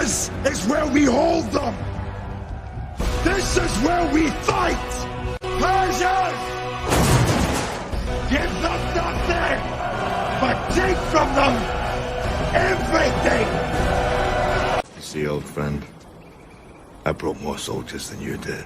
This is where we hold them. This is where we fight. Persians! Give them nothing, but take from them everything. You see, old friend, I brought more soldiers than you did.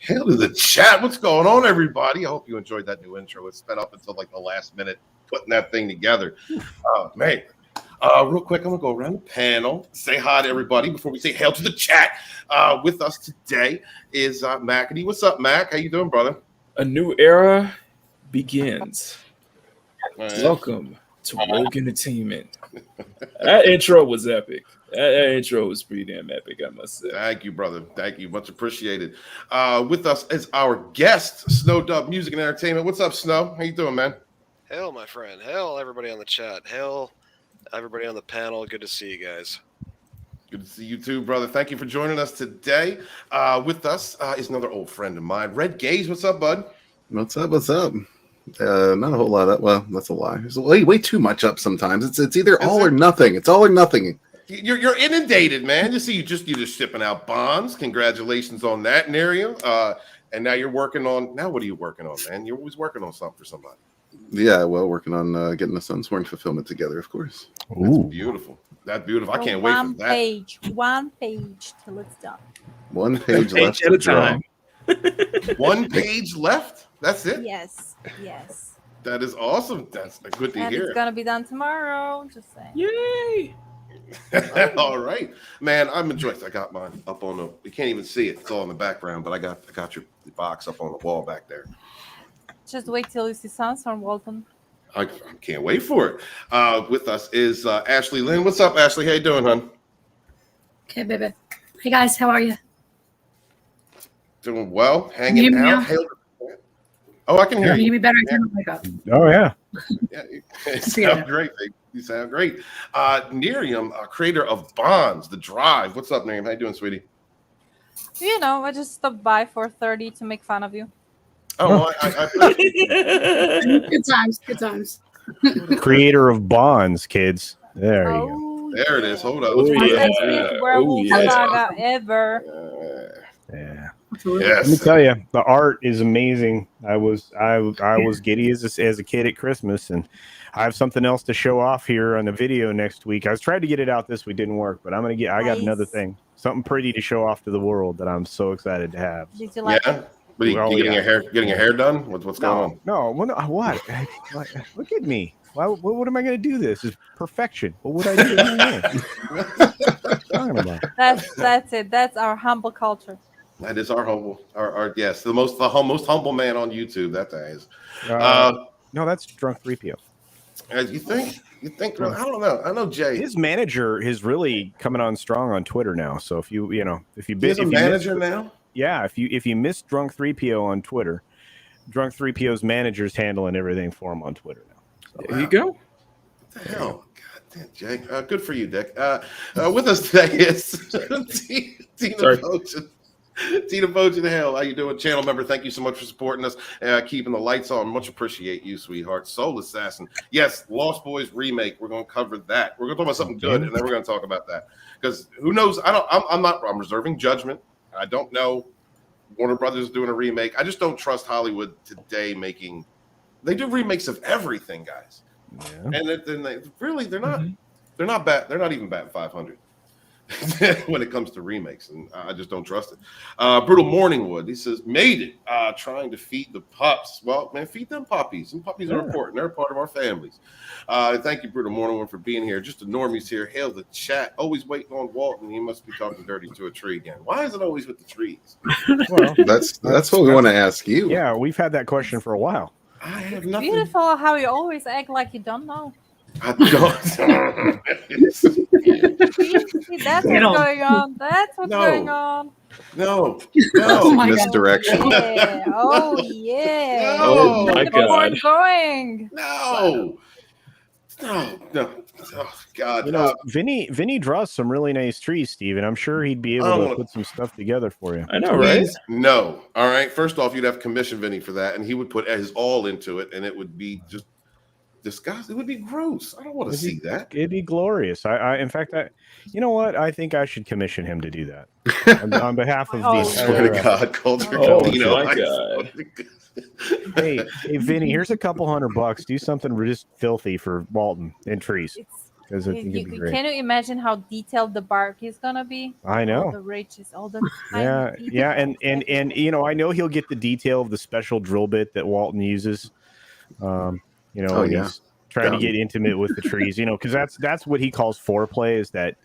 Hail to the chat. What's going on, everybody? I hope you enjoyed that new intro. It sped up until like the last minute putting that thing together. Oh, man. Real quick, I'm going to go around the panel, say hi to everybody before we say hail to the chat. With us today is Mackety. What's up, Mac? How you doing, brother? A new era begins. Welcome to Rogue Entertainment. That intro was epic. That intro was pretty damn epic, I must say. Thank you, brother. Thank you. Much appreciated. With us is our guest, Snow Dub Music and Entertainment. What's up, Snow? How you doing, man? Hail, my friend. Hail, everybody on the chat. Hail, everybody on the panel. Good to see you guys. Good to see you too, brother. Thank you for joining us today. With us is another old friend of mine, Red Gaze. What's up, bud? What's up? What's up? Not a whole lot of, well, that's a lie. There's way too much up sometimes. It's either all or nothing. It's all or nothing. You're inundated, man. You see, you're just shipping out bonds. Congratulations on that, Nerium. And now you're working on. Now, what are you working on, man? You're always working on something for somebody. Yeah, well, working on getting the Sunsworn fulfillment together, of course. That's beautiful. That's beautiful. I can't wait for that. One page till it's done. One page left at a time. One page left. That's it. Yes. That is awesome. That's good to hear. It's gonna be done tomorrow. Just saying. Yay! All right, man. I'm enjoying. I got mine up on the. You can't even see it. It's all in the background, but I got your box up on the wall back there. Just wait till you see Sunstorm, Walton. I can't wait for it. With us is Ashley Lynn. What's up, Ashley? How you doing, hon? Okay, baby. Hey guys, how are you? Doing well. Hanging out. Oh, I can hear you. Can you be better? I turn the mic up. Oh yeah. Yeah, you sound great, baby. You sound great. Nerium, creator of Bonds, The Drive. What's up, Nerium? How you doing, sweetie? You know, I just stopped by for 30 to make fun of you. Oh, Good times. Creator of Bonds, kids. There you go. There it is. Hold up. Werewolf saga ever. Yeah. Yes. Let me tell you, the art is amazing. I was giddy as a kid at Christmas, and I have something else to show off here on the video next week. I was trying to get it out this week, didn't work, but I got another thing, something pretty to show off to the world that I'm so excited to have. Did you like it? But you getting your hair done? What's going on? No, what? Look at me. What am I going to do? This is perfection. What would I do? Talking about? That's it. That's our humble culture. That is our humble, our yes, the most humble man on YouTube. That is. No, that's Drunk 3PO. You think? I don't know. I know Jay. His manager is really coming on strong on Twitter now. So if you he's a manager now. Yeah, if you miss Drunk 3PO on Twitter, Drunk 3PO's manager's handling everything for him on Twitter now. So, there you go. What the hell? God damn, Jay. Good for you, Dick. With us today is Tina Potion. Tina Potion, hell, how you doing? Channel member, thank you so much for supporting us, keeping the lights on. Much appreciate you, sweetheart. Soul Assassin. Yes, Lost Boys remake. We're going to cover that. We're going to talk about something good, and then we're going to talk about that. Because who knows? I'm reserving judgment. I don't know. Warner Brothers is doing a remake. I just don't trust Hollywood today making. They do remakes of everything, guys. Yeah. And they're not bad. They're not even batting 500 when it comes to remakes, and I just don't trust it. Brutal Morningwood, he says, made it. Trying to feed the pups. Well, man, feed them puppies. Some puppies are important. They're a part of our families. Thank you, Brutal Morningwood, for being here. Just the normies here. Hail the chat. Always waiting on Walton. He must be talking dirty to a tree again. Why is it always with the trees? Well, that's what we want to ask you. Yeah, we've had that question for a while. I have nothing. Beautiful how you always act like you don't know. I don't. See, that's what's going on. That's what's going on. No. Misdirection. Yeah. Oh yeah. No. Oh my God. Going. No. Oh God. You know, Vinny draws some really nice trees, Steve, and I'm sure he'd be able to put some stuff together for you. I know, right? No. All right. First off, you'd have to commission Vinny for that, and he would put his all into it, and it would be just disgusting. It would be gross. I don't want to see that. It'd be glorious. In fact, you know what? I think I should commission him to do that on behalf of the swear to God, culture. Oh my God. Hey, Vinny, here's a couple $100. Do something just filthy for Walton and trees. Can you imagine how detailed the bark is gonna be? I know. All the ridges, all the yeah, and you know, I know he'll get the detail of the special drill bit that Walton uses. He's trying to get intimate with the trees, because that's what he calls foreplay, is that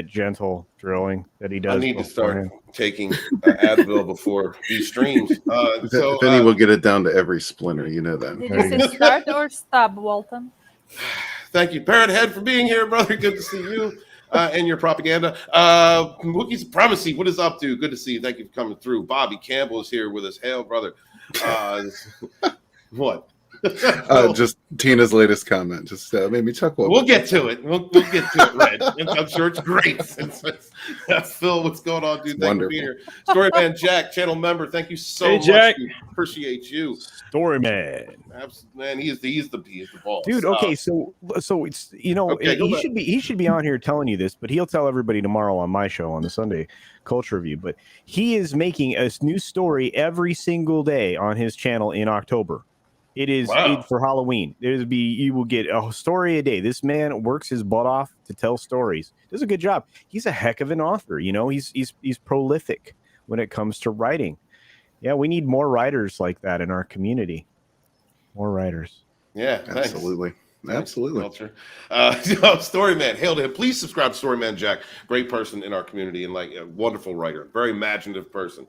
gentle drilling that he does. I need to start taking Advil before these streams. Vinny will get it down to every splinter, you know that. Did you say start or stop, Walton? Thank you, Parrot Head, for being here, brother. Good to see you and your propaganda. Wookiee Supremacy, what is up, dude? Good to see you. Thank you for coming through. Bobby Campbell is here with us. Hail, brother. What? Just Tina's latest comment just made me chuckle. We'll get to it. We'll get to it, Red. I'm sure it's great. Phil, what's going on, dude? Thank you for being here. Storyman Jack, channel member, thank you so much. Jack. Dude. Appreciate you. Storyman. Man, he's the boss. Dude, okay, so it's he should be on here telling you this, but he'll tell everybody tomorrow on my show on the Sunday Culture Review. But he is making a new story every single day on his channel in October. It is for Halloween. You will get a story a day. This man works his butt off to tell stories. Does a good job. He's a heck of an author. You know, he's prolific when it comes to writing. Yeah, we need more writers like that in our community. More writers. Yeah, absolutely. Absolutely. Storyman, hail to him. Please subscribe to Storyman Jack. Great person in our community and like a wonderful writer. Very imaginative person.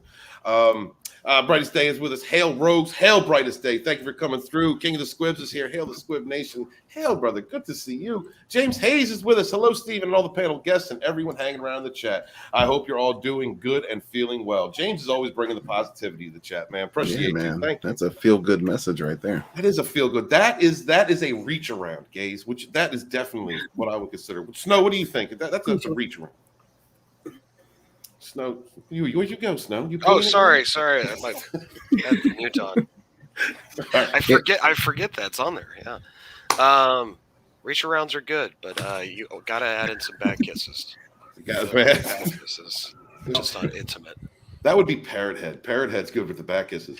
Brightest Day is with us. Hail Rogues. Hail Brightest Day. Thank you for coming through. King of the Squibs is here. Hail the Squib Nation. Hail, brother. Good to see you. James Hayes is with us. Hello, Stephen, and all the panel guests and everyone hanging around the chat. I hope you're all doing good and feeling well. James is always bringing the positivity to the chat, man. Appreciate you. Thank you. That's a feel-good message right there. That is a feel-good. That is a reach around, gays, which that is definitely what I would consider. Snow, what do you think? That's a reach around. Snow, where'd you go, Snow? Sorry. I might have the mute on. I forget that's on there. Yeah. Reach arounds are good, but you gotta add in some back kisses. Back kisses, just not intimate. That would be Parrot Head. Parrot Head's good with the back kisses.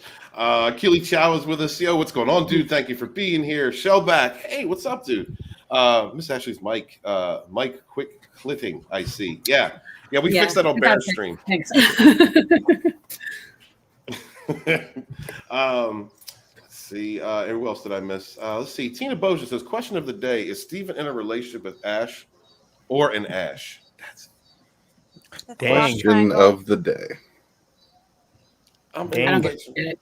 Keely Chow is with us. Yo, what's going on, dude? Thank you for being here. Shellback. Hey, what's up, dude? Miss Ashley's Mike Quick Cliffing, I see. Yeah, we fixed that on Bear Stream. Thanks. Let's see. Who else did I miss? Let's see. Tina Boja says, question of the day, is Steven in a relationship with Ash or an Ash? That's question of the day. I don't get it.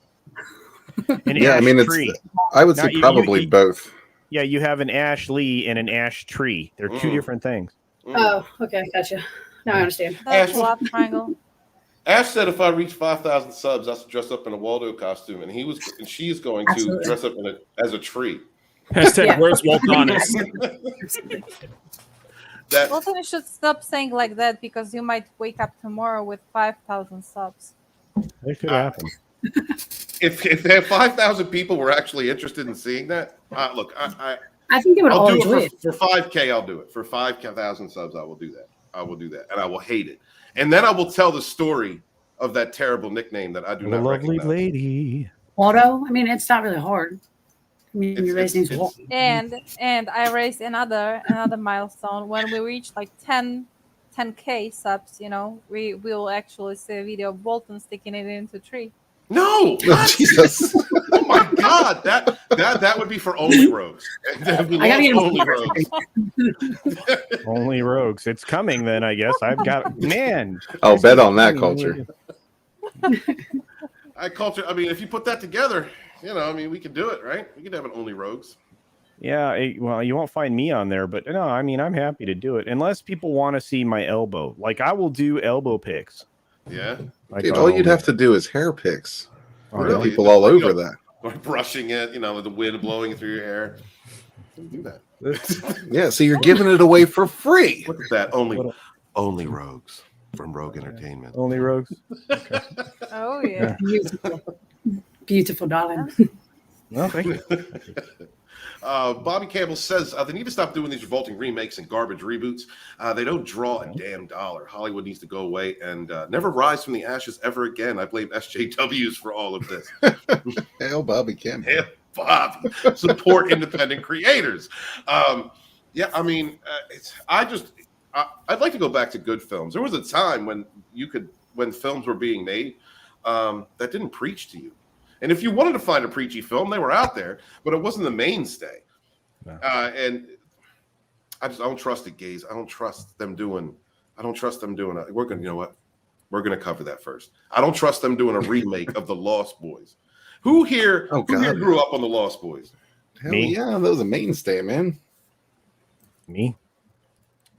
I would say probably both. Yeah, you have an Ash Lee and an Ash Tree. They're two different things. Oh, okay, gotcha. Now I understand. That's a love triangle. Ash said if I reach 5,000 subs, I should dress up in a Waldo costume, and she's going to dress up as a tree. Hashtag words won't honest. Also, you should stop saying like that because you might wake up tomorrow with 5,000 subs. It could happen. If there 5,000 people were actually interested in seeing that, look, I think they would all enjoy it. For 5K, I'll do it. For 5,000 subs, I will do that. And I will hate it. And then I will tell the story of that terrible nickname that I do not lovely recognize. Lady. Waldo? I mean, it's not really hard. I mean, your raised name's Waldo. And I raised another milestone. When we reach like 10K subs, we will actually see a video of Bolton sticking it into a tree. No, Jesus! Oh my God, that would be for only rogues. Only rogues. Only rogues. It's coming then, I guess. I've got I'll bet on that culture. I mean, if you put that together, we could do it, right? We could have an only rogues. Yeah, well, you won't find me on there, but no, I mean, I'm happy to do it unless people want to see my elbow. Like, I will do elbow pics. Yeah. Dude, all you'd have to do is hair pics. Really? People all over that. Or brushing it, with the wind blowing through your hair. Do that. Yeah, so you're giving it away for free. Look at that. Only rogues from Rogue Entertainment. Only rogues. Okay. Oh yeah. Beautiful, darling. Well, thank you. Bobby Campbell says they need to stop doing these revolting remakes and garbage reboots. They don't draw a damn dollar. Hollywood needs to go away and never rise from the ashes ever again. I blame SJWs for all of this. Hail Bobby Campbell. Hail Bobby. Support independent creators. I mean, I'd like to go back to good films. There was a time when films were being made that didn't preach to you. And if you wanted to find a preachy film, they were out there, but it wasn't the mainstay. No. And I don't trust it, gays. I don't trust them doing it. We're going to cover that first. I don't trust them doing a remake of The Lost Boys. Who here grew up on The Lost Boys? Hell yeah, that was a mainstay, man. Me.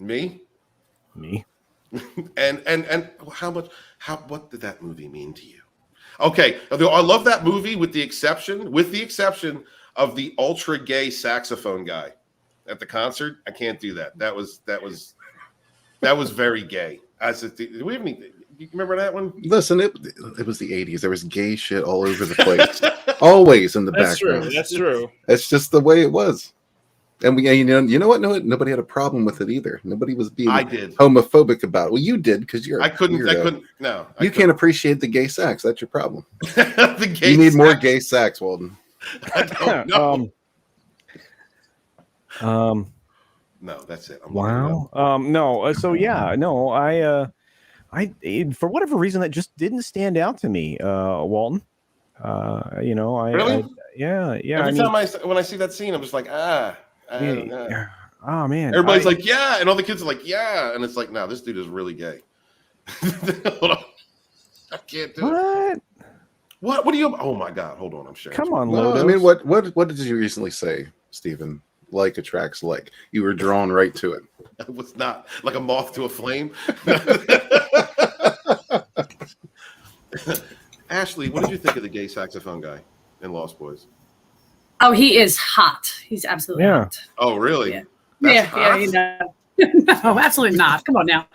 And what did that movie mean to you? Okay, I love that movie with the exception of the ultra gay saxophone guy at the concert. I can't do that. That was very gay. Do we have any? You remember that one? Listen, it was the 80s. There was gay shit all over the place, always in the background. That's true. It's just the way it was. And you know what? No, nobody had a problem with it either. Nobody was being homophobic about it. Well, you did because you're. I couldn't. No, you can't appreciate the gay sax. That's your problem. You need more gay sax, Walden. I don't know. No, that's it. Wow. No. So yeah. No. I for whatever reason that just didn't stand out to me, Walton. Really? Yeah. Every time when I see that scene, I'm just like, oh man. Everybody's like, yeah, and all the kids are like, yeah, and it's like, no, this dude is really gay. Hold on. I can't do it. What do you? Oh my God! Hold on, I'm sure. Come on, Lodos. I mean, what did you recently say, Stephen? Like attracts like. You were drawn right to it. It was not like a moth to a flame. Ashley, what did you think of the gay saxophone guy in Lost Boys? Oh, he is hot. He's absolutely hot. Oh, really? Yeah. No, absolutely not. Come on now.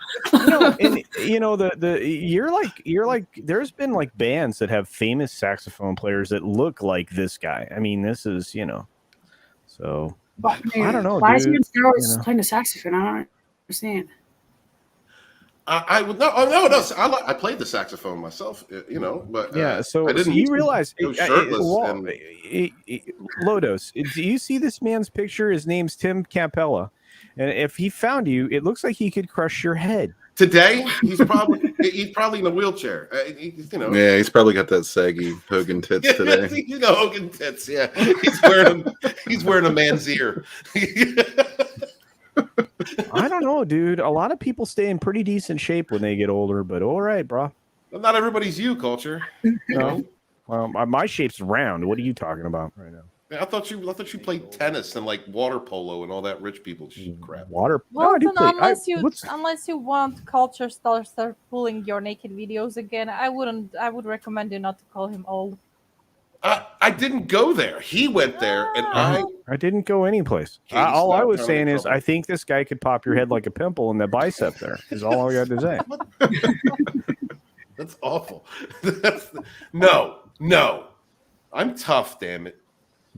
You're like there's been like bands that have famous saxophone players that look like this guy. I mean, this is so I don't know. Why is he playing the saxophone? I don't understand. I played the saxophone myself, but yeah. So I didn't. You realize shirtless. Lodos, do you see this man's picture? His name's Tim Cappella, and if he found you, it looks like he could crush your head. Today, he's probably in a wheelchair. Yeah, he's probably got that saggy Hogan tits today. Hogan tits. Yeah, he's wearing a man's ear. I don't know, dude. A lot of people stay in pretty decent shape when they get older, but all right, bro. Well, not everybody's you, Culture. No. Well, my shape's round. What are you talking about right now? I thought you played tennis and like water polo and all that rich people crap. Well, unless you want Culture start pulling your naked videos again, I would recommend you not to call him old. I didn't go there. He went there, and I didn't go anyplace. All I was saying is, I think this guy could pop your head like a pimple in the bicep. There is all I got to say. That's awful. No. I'm tough, damn it.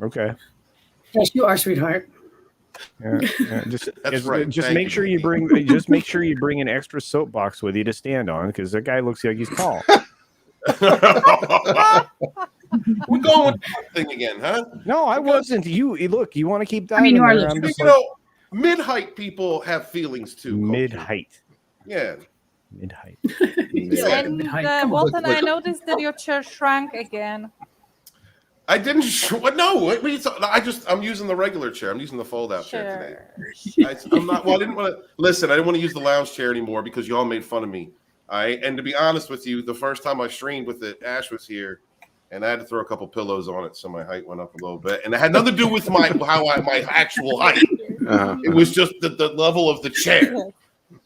Okay. Yes, you are, sweetheart. Yeah. Just Thank make sure you bring an extra soapbox with you to stand on, because that guy looks like he's tall. We're going with that thing again, huh? No, I wasn't. You want to keep diving. I mean, you are. I'm just mid-height people have feelings too. Mid-height. Yeah. Mid-height. And Walton, I noticed that your chair shrank again. I didn't. No, I'm using the regular chair. I'm using the fold-out chair today. I'm not. Well, I didn't want to listen. I didn't want to use the lounge chair anymore because you all made fun of me. And to be honest with you, the first time I streamed with it, Ash was here, and I had to throw a couple pillows on it, so my height went up a little bit. And it had nothing to do with my actual height. It was just the level of the chair.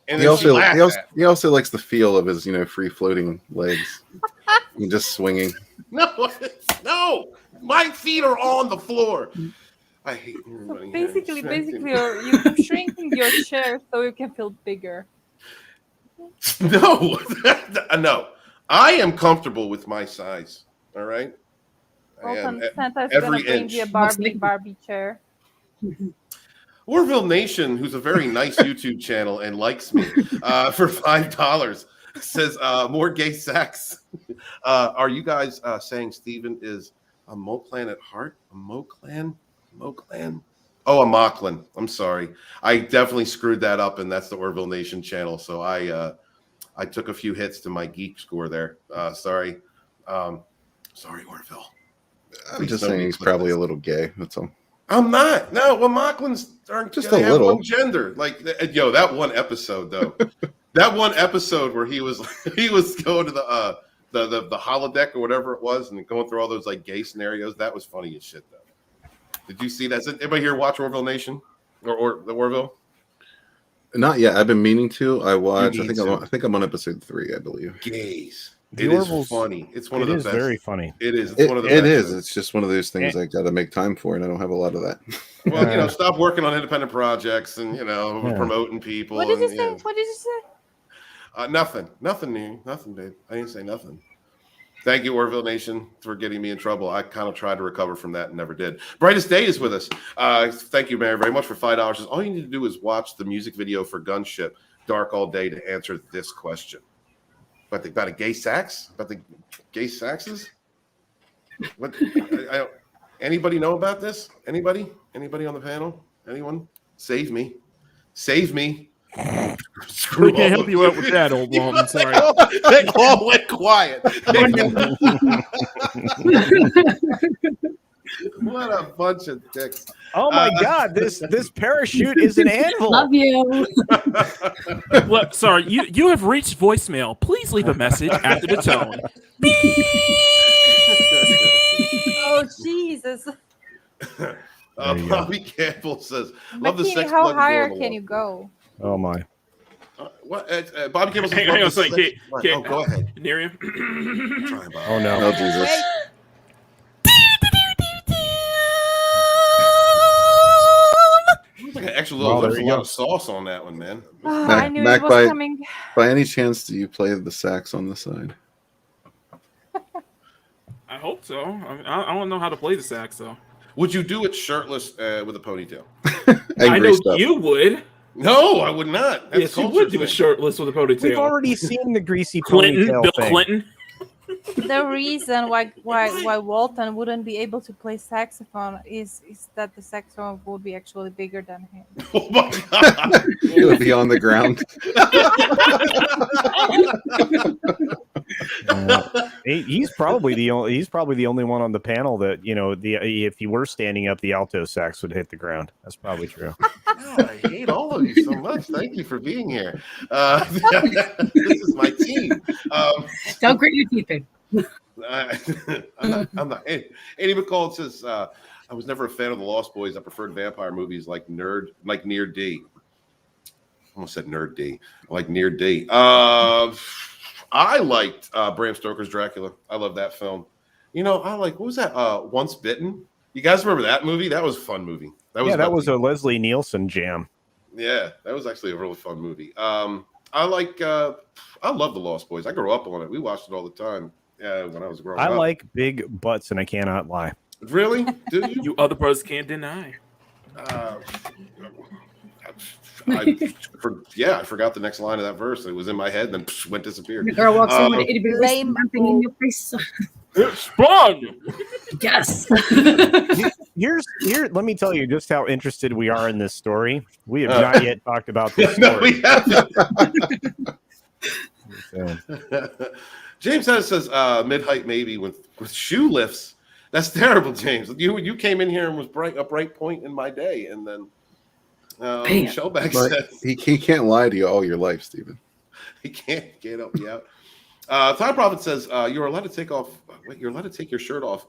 And he also likes the feel of his free floating legs, and just swinging. No, my feet are on the floor. I hate everybody. Basically, you're shrinking your chair so you can feel bigger. No. I am comfortable with my size. All right. Walton, Santa's gonna bring you a Barbie chair. Orville Nation, who's a very nice YouTube channel and likes me, for $5 says more gay sex. Are you guys saying Steven is a Moclan at heart? A Moclan? Oh, a Moclan. I'm sorry. I definitely screwed that up, and that's the Orville Nation channel. So I took a few hits to my geek score there. Sorry. Sorry, Orville. I'm just saying he's probably a little gay. That's all. I'm not. No, well, Moclans aren't just a little one gender. Like, that one episode though. That one episode where he was going to the holodeck or whatever it was, and going through all those like gay scenarios. That was funny as shit though. Did you see that? Did anybody here watch Orville Nation or the Orville? Not yet. I've been meaning to. I watched. You I need think I'm on episode 3, I believe. Gays. The It is Orville's- funny. It's one of the best. It is very funny. It is. It's one of the It best is. shows. It's just one of those things I got to make time for, and I don't have a lot of that. Well, stop working on independent projects and promoting people. What did you and, say? What did you say? Nothing new. Nothing, dude. I didn't say nothing. Thank you, Orville Nation, for getting me in trouble. I kind of tried to recover from that and never did. Brightest Day is with us. Thank you, Mary, very much for $5. All you need to do is watch the music video for Gunship, Dark All Day, to answer this question. About a gay sax? About the gay saxes? What? Anybody know about this? Anybody? Anybody on the panel? Anyone? Save me. Save me. We can't help you out with that, old woman. Sorry. They all went quiet. What a bunch of dicks. Oh my God, this parachute is an anvil. Love you. Well, sorry, you have reached voicemail. Please leave a message after the tone. Oh Jesus! Bobby Campbell says, "Love the Makini, sex." how plug higher door can you go? Oh my. What? Bobby Campbell says, Hang on a "Love the second. sex-" Okay, Oh, go ahead. Miriam. Oh no. Oh Jesus. Wait, It's like an extra little. Well, there There's a you lot go. of sauce on that one, man. I knew Mac it was by- coming. By any chance, do you play the sax on the side? I hope so. I don't know how to play the sax though. Would you do it shirtless with a ponytail? I know stuff. you would. No, I would not. That's Yes, you culture would do thing. it shirtless with a ponytail. We've already seen the greasy Clinton, ponytail Bill thing. Clinton. The reason why Walton wouldn't be able to play saxophone is that the saxophone would be actually bigger than him. Oh my god! It would be on the ground. He's probably the only one on the panel that if he were standing up, the alto sax would hit the ground. That's probably true. God, I hate all of you so much. Thank you for being here. This is my team. Don't grit your teeth in. I'm not. Andy McCall says, I was never a fan of the Lost Boys. I preferred vampire movies like Near D. Almost said Nerd D. Like Near D. I liked Bram Stoker's Dracula. I love that film. I like, what was that? Once Bitten. You guys remember that movie? That was a fun movie. That was a Leslie Nielsen jam. Yeah, that was actually a really fun movie. I love the Lost Boys. I grew up on it. We watched it all the time. Yeah, when I was growing up. I like big butts, and I cannot lie. Really? Do you? You other brothers can't deny. I forgot the next line of that verse. It was in my head, then went disappeared. The girl walks in with an itty bitty wrist, Lame. nothing in your face. It's fun. Yes. Here, let me tell you just how interested we are in this story. We have not yet talked about this No, story. we haven't. So, James says mid-height maybe with shoe lifts. That's terrible, James. You came in here and was a bright point in my day, and then Shellback But says he can't lie to you all your life, Stephen. he can't help you out. Time Prophet says you're allowed to take your shirt off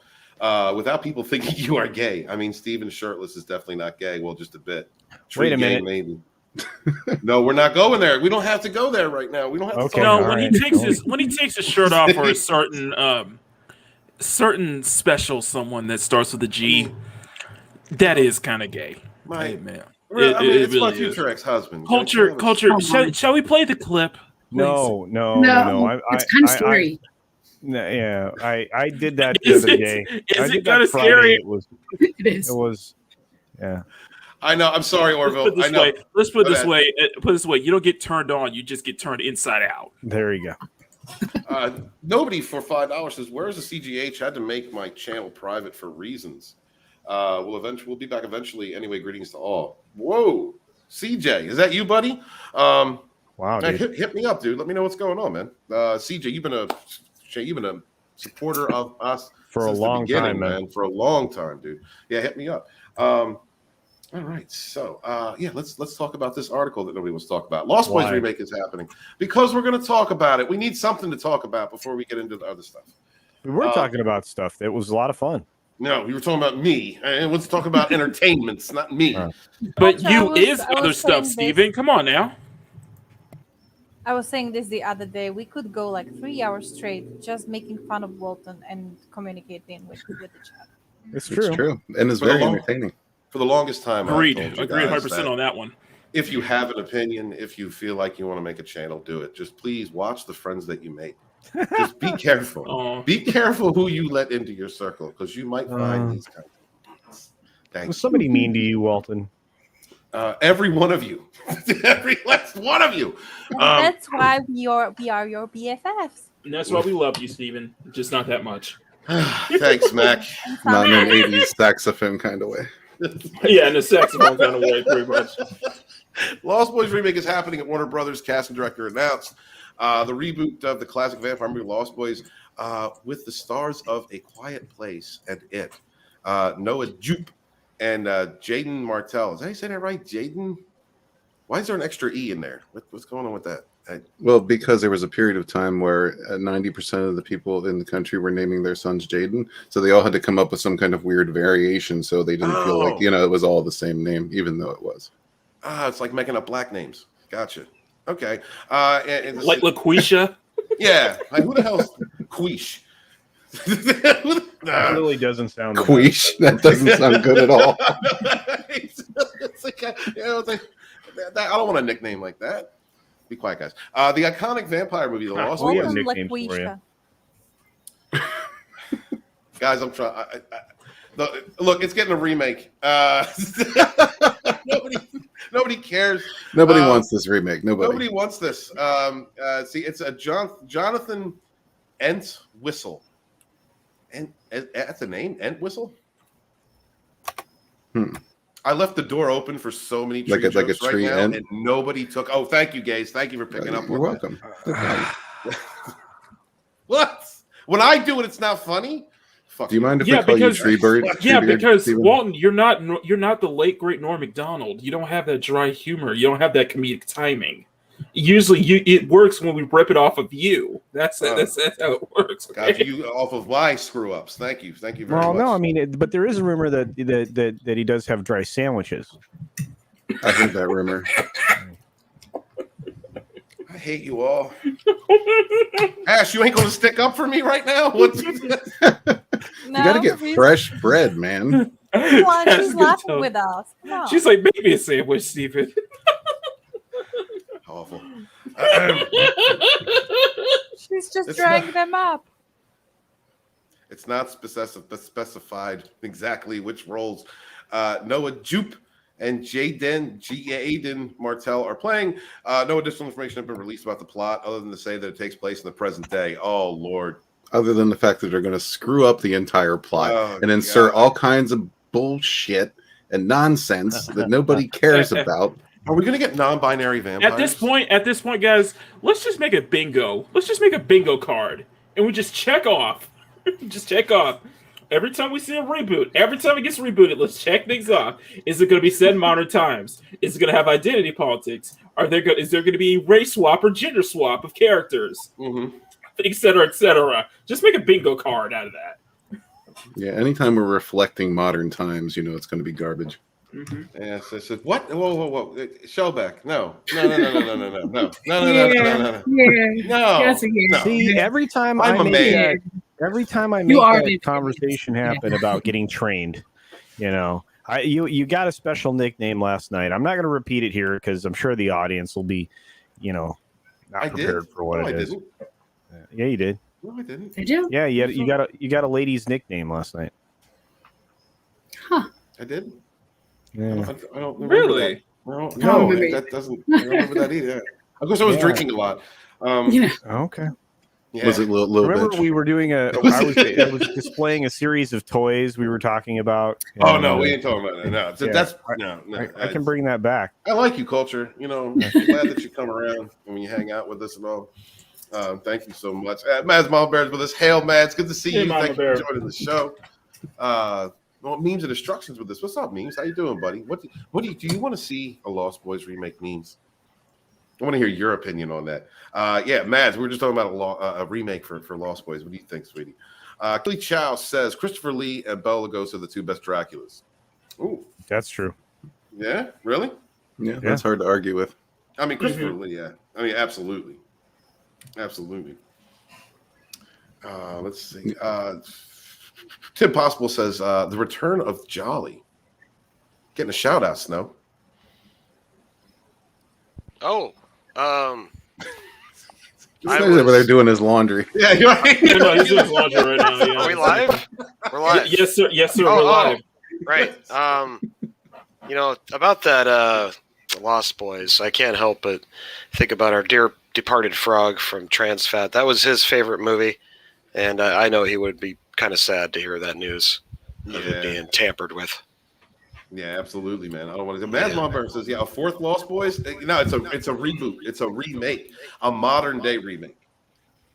without people thinking you are gay. I mean, Stephen shirtless is definitely not gay. Well, just a bit. Wait a Gay, minute. maybe. No, we're not going there. We don't have to go there right now. We don't have to. Okay. talk No, about when he takes his shirt off for a certain special someone that starts with a G, that is kind of gay. My- man. it's my really future ex-husband. Culture. Shall we play the clip? no. It's kind of scary. I did that the Is other it- day. is I it did kinda that Friday. scary? It is. It was. Yeah. I know. I'm sorry, Orville. Let's put it this My way. bad. Put it this way. You don't get turned on. You just get turned inside out. There you go. Nobody for $5 says, "Where's the CGH? Had to make my channel private for reasons. We'll be back eventually. Anyway, greetings to all." Whoa, CJ, is that you, buddy? Wow, Man, dude. hit me up, dude. Let me know what's going on, man. CJ, you've been a supporter of us For a since the long beginning, time, man. For a long time, dude. Yeah, hit me up. All right, so let's talk about this article that nobody wants to talk about. Lost Boys Why? remake is happening because we're going to talk about it. We need something to talk about before we get into the other stuff. We were talking about stuff. It was a lot of fun. No, we were talking about me. And let's talk about entertainments, not me. But I you was- is I was other stuff, saying this. Steven. Come on now. I was saying this the other day. We could go like 3 hours straight just making fun of Walton and communicating with the chat. It's true. It's true, and it's For the very long- entertaining. For the longest time, I've Agreed. told you Agreed guys 100% that on that one. if you have an opinion, if you feel like you want to make a channel, do it. Just please watch the friends that you make. Just be careful. Oh. Be careful who you let into your circle, because you might find these kinds of things. Thank Was somebody mean to you, Walton? every one of you. Every last one of you. And that's why we are your BFFs. And that's why we love you, Steven. Just not that much. Thanks, Mac. Not in an 80s saxophone kind of way. Yeah, in a saxophone kind of way, pretty much. Lost Boys remake is happening at Warner Brothers. Casting director announced the reboot of the classic vampire movie Lost Boys with the stars of A Quiet Place and It. Noah Jupe and Jaden Martell. Is that how you say that right? Jaden? Why is there an extra E in there? What's going on with that? Well, because there was a period of time where 90% of the people in the country were naming their sons Jaden, so they all had to come up with some kind of weird variation, so they didn't feel like it was all the same name, even though it was. It's like making up black names. Gotcha. Okay. Like LaQuisha? Yeah. Like, who the hell's Queish? That really doesn't sound Queish. That doesn't sound good at all. It's like, I don't want a nickname like that. Be quiet, guys. The iconic vampire movie, The Lost we have Boys. nicknames for you. Guys, I'm trying. Look, it's getting a remake. Nobody cares. Nobody wants this remake. Nobody wants this. See, it's a Jonathan Entwistle. And that's a name, Entwistle. I left the door open for so many tree like a jokes tree right now, ent? and nobody took. Oh, thank you, Gaze. Thank you for picking up. You're welcome. What? When I do it, it's not funny. Fuck Do you mind if Yeah, I call because- you Tree Bird? Yeah, Tree Beard, because Steven? Walton, you're not the late great Norm Macdonald. You don't have that dry humor. You don't have that comedic timing. Usually, it works when we rip it off of you. That's how it works. Okay? Got you off of my screw ups. Thank you very Well, much. no, I mean, but there is a rumor that he does have dry sandwiches. I heard that rumor. I hate you all. Ash, you ain't gonna stick up for me right now. What? You got to get fresh bread, man. Come on, That's she's good laughing too. with us. Come on. She's like, maybe a sandwich, Steven. Awful. She's just It's dragging not- them up. It's not specified exactly which roles Noah Jupe and Jaden Martell are playing. No additional information has been released about the plot, other than to say that it takes place in the present day. Oh Lord! Other than the fact that they're going to screw up the entire plot and insert all kinds of bullshit and nonsense that nobody cares about. Are we going to get non-binary vampires? At this point, guys, let's just make a bingo. Let's just make a bingo card, and we just check off. Just check off. Every time we see a reboot, every time it gets rebooted, let's check things off. Is it going to be set in modern times? Is it going to have identity politics? Is there going to be race swap or gender swap of characters? Mm-hmm. Et cetera, et cetera. Just make a bingo card out of that. Yeah, anytime we're reflecting modern times, it's going to be garbage. Mm-hmm. Yes, I said, what? Whoa. Shellback. No. Yeah. That's a yeah. See, every time I'm a man. Every time I make You are that the- conversation happen about getting trained, you got a special nickname last night. I'm not going to repeat it here because I'm sure the audience will be, not prepared for what it is. Didn't. Yeah, you did. No, I didn't. Did you? Yeah, you got a lady's nickname last night. Huh. I did. Yeah. I don't remember Really? that. No, remember that doesn't. I don't remember that either. Of course, I was drinking a lot. Okay. Yeah. Was it little Remember bitch? we were doing I was displaying a series of toys we were talking about. Oh no, we ain't talking about that. No, Yeah. that's no. I can bring that back. I like you, Culture. I'm glad that you come around and when you hang out with us and all. Thank you so much. Mads Mama Bear's with us. Hail, Mads. Good to see Hey, you. Mama Thank you Bear. for joining the show. Memes and instructions with this. What's up, Memes? How you doing, buddy? What do you want to see a Lost Boys remake memes? I want to hear your opinion on that. Yeah, Mads, we were just talking about a remake for Lost Boys. What do you think, sweetie? Kelly Chow says Christopher Lee and Bela Lugosi are the two best Draculas. Ooh, That's true. yeah, really? Yeah, that's hard to argue with. I mean, Christopher Lee, yeah. I mean, absolutely. Absolutely. Let's see. Tim Possible says, The Return of Jolly. Getting a shout out, Snow. Oh, This guy's over there doing his laundry. Yeah, you're right. No, he's doing his laundry right now. Yeah. Are we live? We're live. Yes, sir. Yes, sir. We're live. Right. You know, about that The Lost Boys, I can't help but think about our dear departed Frog from Trans Fat. That was his favorite movie, and I know he would be kind of sad to hear that news of it being tampered with. Yeah, absolutely, man. I don't want to. Mad Momberg says, "Yeah, a fourth Lost Boys." No, it's a reboot. It's a remake, a modern day remake.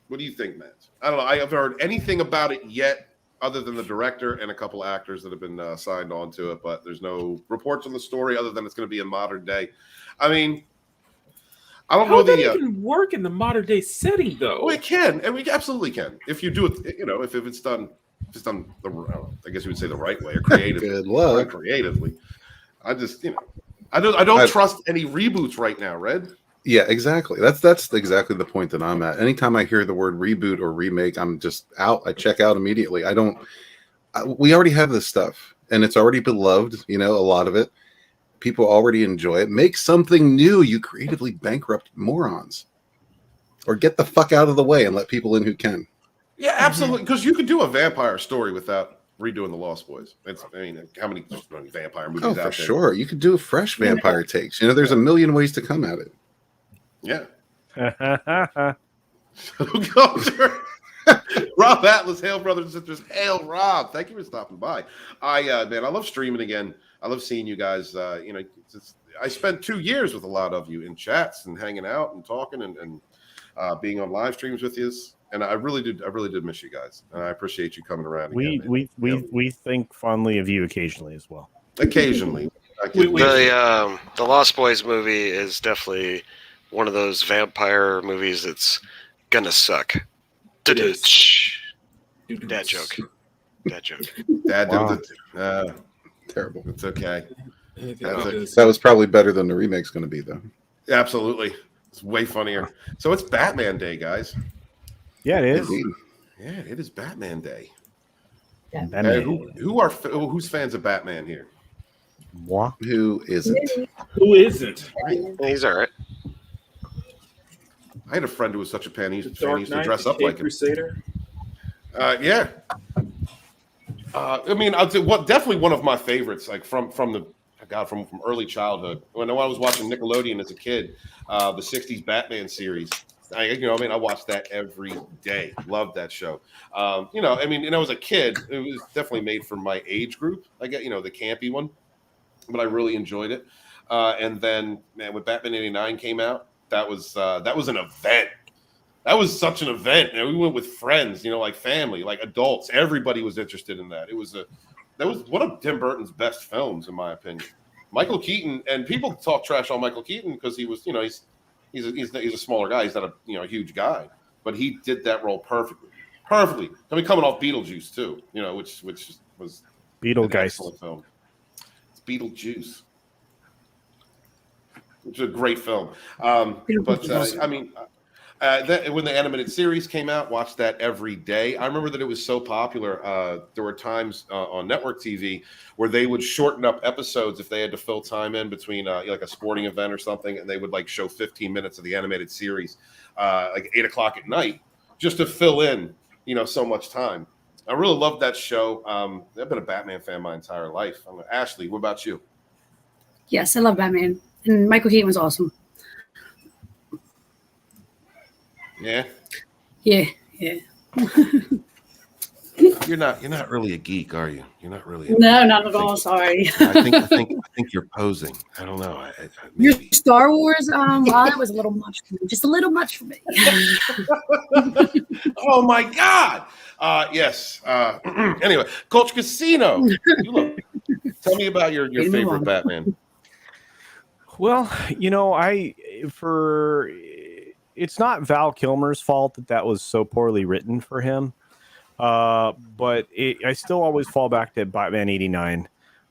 What do you think, Matt? I don't know. I haven't heard anything about it yet, other than the director and a couple actors that have been signed on to it. But there's no reports on the story other than it's going to be a modern day. I mean, I don't know How that even work in the modern day setting, though? Oh, it can, and we absolutely can if you do it. You know, if it's done. Just done I guess you would say the right way or creatively. Good luck. Creatively. I just, I don't trust any reboots right now, Red. Yeah, exactly. That's exactly the point that I'm at. Anytime I hear the word reboot or remake, I'm just out. I check out immediately. We already have this stuff, and it's already beloved. A lot of it. People already enjoy it. Make something new, you creatively bankrupt morons, or get the fuck out of the way and let people in who can. Yeah, absolutely. Because you could do a vampire story without redoing the Lost Boys. How many vampire movies out there? For sure. You could do fresh vampire takes. There's a million ways to come at it. Yeah. Rob Atlas, hail brothers and sisters, hail Rob. Thank you for stopping by. I love streaming again. I love seeing you guys. I spent 2 years with a lot of you in chats and hanging out and talking and being on live streams with you. And I really did miss you guys, and I appreciate you coming around. We think fondly of you occasionally as well. Occasionally, the Lost Boys movie is definitely one of those vampire movies that's gonna suck. Dad joke. Terrible. It's okay. That was probably better than the remake's going to be, though. Absolutely, it's way funnier. So it's Batman Day, guys. Yeah, it is. Yeah, it is Batman Day. Who's fans of Batman here? Moi. Who isn't? Who isn't? He's all right. I had a friend who was such a fan. He used to dress up like Crusader. Yeah. I'll say definitely one of my favorites, like from early childhood. When I was watching Nickelodeon as a kid, the '60s Batman series. I watched that every day. Loved that show. And I was a kid. It was definitely made for my age group. I get, the campy one, but I really enjoyed it. And then, man, when Batman '89 came out, that was an event. That was such an event. We went with friends, like family, like adults. Everybody was interested in that. That was one of Tim Burton's best films, in my opinion. Michael Keaton, and people talk trash on Michael Keaton because he was, he's a smaller guy. He's not a huge guy, but he did that role perfectly. Coming off Beetlejuice too, which was Beetlegeist. An excellent film. It's Beetlejuice, which is a great film. When the animated series came out, watched that every day. I remember that it was so popular. There were times on network TV where they would shorten up episodes if they had to fill time in between like a sporting event or something, and they would like show 15 minutes of the animated series like 8 o'clock at night just to fill in, so much time. I really loved that show. I've been a Batman fan my entire life. Ashley, what about you? Yes, I love Batman, and Michael Keaton was awesome. Yeah. Yeah. You're not really a geek, are you? You're not really. No, not at all. Sorry. I think you're posing. I don't know. Your Star Wars, that was a little much for me. Just a little much for me. Oh my God. Yes. Anyway, Coach Casino. Tell me about your favorite Batman. Well, it's not Val Kilmer's fault that was so poorly written for him, But I still always fall back to Batman 89.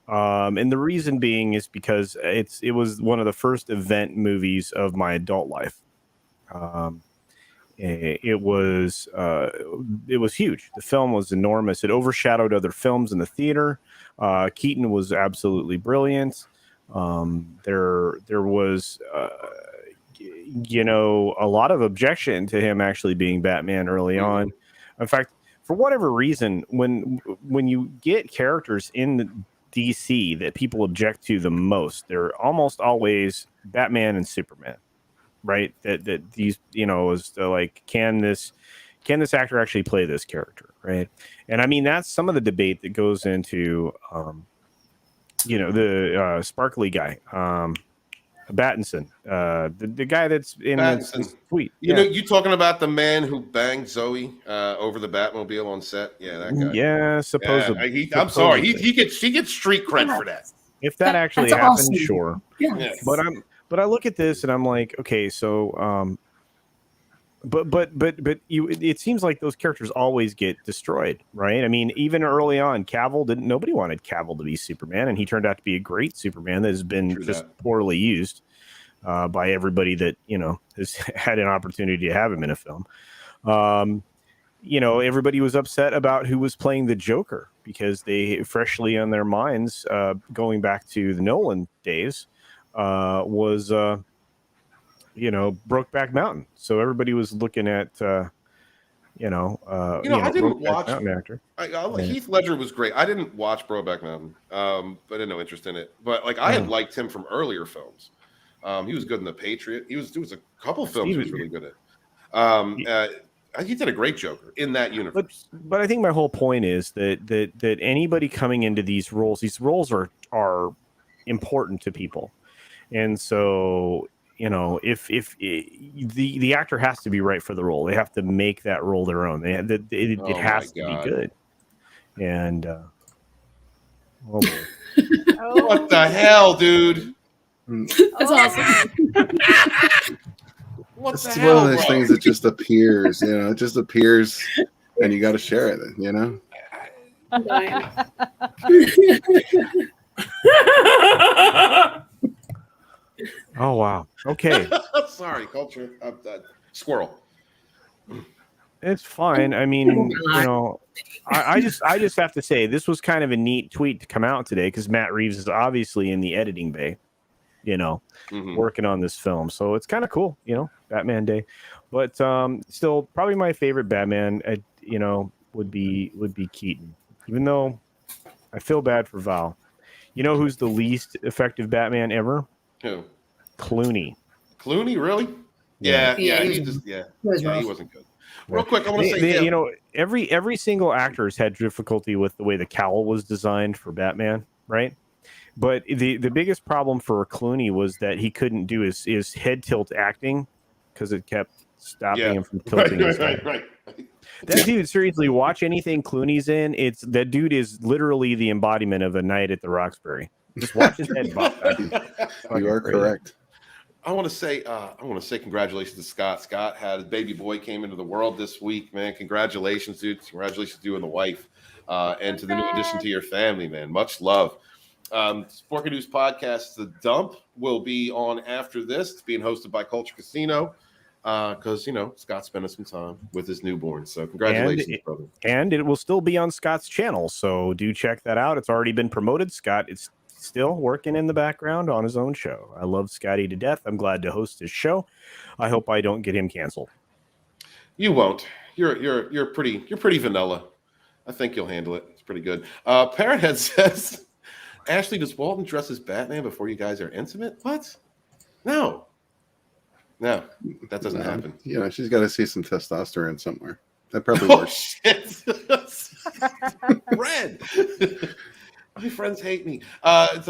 And the reason being is because it was one of the first event movies of my adult life. It was huge. The film was enormous. It overshadowed other films in the theater. Keaton was absolutely brilliant. There was a lot of objection to him actually being Batman early on. In fact, for whatever reason, when you get characters in DC that people object to the most, they're almost always Batman and Superman, right? That these, is like, can this actor actually play this character, right? And I mean, that's some of the debate that goes into, the sparkly guy, Battinson, the guy that's in this tweet. You talking about the man who banged Zoe over the Batmobile on set? Yeah, that guy. Yeah, supposedly. I'm sorry. He gets street cred for that. If that actually happened, awesome. sure. Yes. But I look at this and I'm like, okay, so it seems like those characters always get destroyed, right? I mean, even early on, nobody wanted Cavill to be Superman, and he turned out to be a great Superman that has been poorly used by everybody that has had an opportunity to have him in a film. Everybody was upset about who was playing the Joker because they freshly on their minds, going back to the Nolan days, was Brokeback Mountain. So everybody was looking at, I didn't watch actor. Heath Ledger was great. I didn't watch Brokeback Mountain, but I had no interest in it. But I had liked him from earlier films. He was good in The Patriot. There was a couple films he was really good at. He did a great Joker in that universe. But I think my whole point is that anybody coming into these roles are important to people, and so. If the actor has to be right for the role, they have to make that role their own. It has to be good. And what the hell, dude? That's awesome. It's one of those things that just appears. It just appears, and you got to share it. Oh wow. Okay. Sorry, culture. Squirrel. It's fine. I mean, I just have to say this was kind of a neat tweet to come out today because Matt Reeves is obviously in the editing bay, working on this film. So it's kind of cool, Batman Day. But still, probably my favorite Batman, would be Keaton. Even though I feel bad for Val. You know who's the least effective Batman ever? Who? Clooney. Clooney, really? Yeah. He wasn't good. Real quick, I want to say, every single actor has had difficulty with the way the cowl was designed for Batman, right? But the biggest problem for Clooney was that he couldn't do his head tilt acting because it kept stopping him from tilting his head. Right. That dude, seriously, watch anything Clooney's in. That dude is literally the embodiment of A Night at the Roxbury. Just watch his head bop. You are correct. I want to say congratulations to Scott. Scott had his baby boy came into the world this week, man. Congratulations, dude. Congratulations to you and the wife, and to the new addition to your family, man. Much love. Sporking News Podcast, The Dump, will be on after this. It's being hosted by Culture Casino because, Scott's spending some time with his newborn. So congratulations, brother. And it will still be on Scott's channel, so do check that out. It's already been promoted. Scott is still working in the background on his own show. I love Scotty to death. I'm glad to host his show. I hope I don't get him canceled. You won't. You're pretty vanilla. I think you'll handle it. It's pretty good. Parrothead says, Ashley, does Walton dress as Batman before you guys are intimate? What? No, that doesn't happen. She's got to see some testosterone somewhere. That probably works. Shit. Red. My friends hate me. If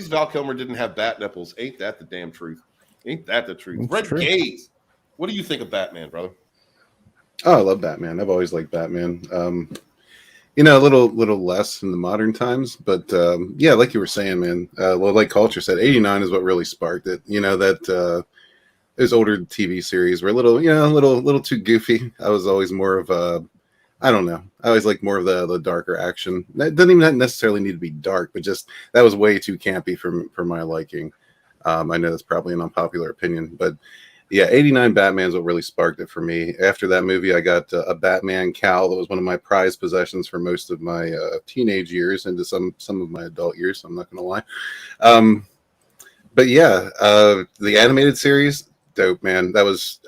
Val Kilmer didn't have bat nipples, ain't that the damn truth? Ain't that the truth? That's Red true. Gaze. What do you think of Batman, brother? Oh, I love Batman. I've always liked Batman. A little less in the modern times, but like you were saying, man. Like Culture said, '89 is what really sparked it. That those older TV series were a little too goofy. I was always more of a I don't know. I always like more of the darker action. That doesn't even necessarily need to be dark, but just that was way too campy for my liking. I know that's probably an unpopular opinion, but yeah, 89 Batman's what really sparked it for me. After that movie, I got a Batman cowl that was one of my prized possessions for most of my teenage years into some of my adult years. I'm not going to lie. But yeah, the animated series, dope, man. That was,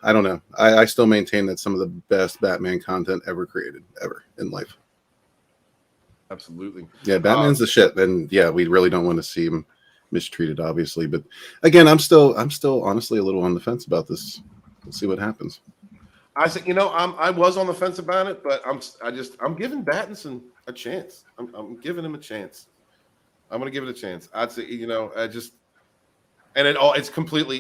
I don't know. I still maintain that some of the best Batman content ever created, ever in life. Absolutely. Yeah, Batman's the shit. And yeah, we really don't want to see him mistreated, obviously. But again, I'm still honestly a little on the fence about this. We'll see what happens. I said, I was on the fence about it, but I'm giving Battinson a chance. I'm giving him a chance. I'm going to give it a chance. I'd say, and it's completely,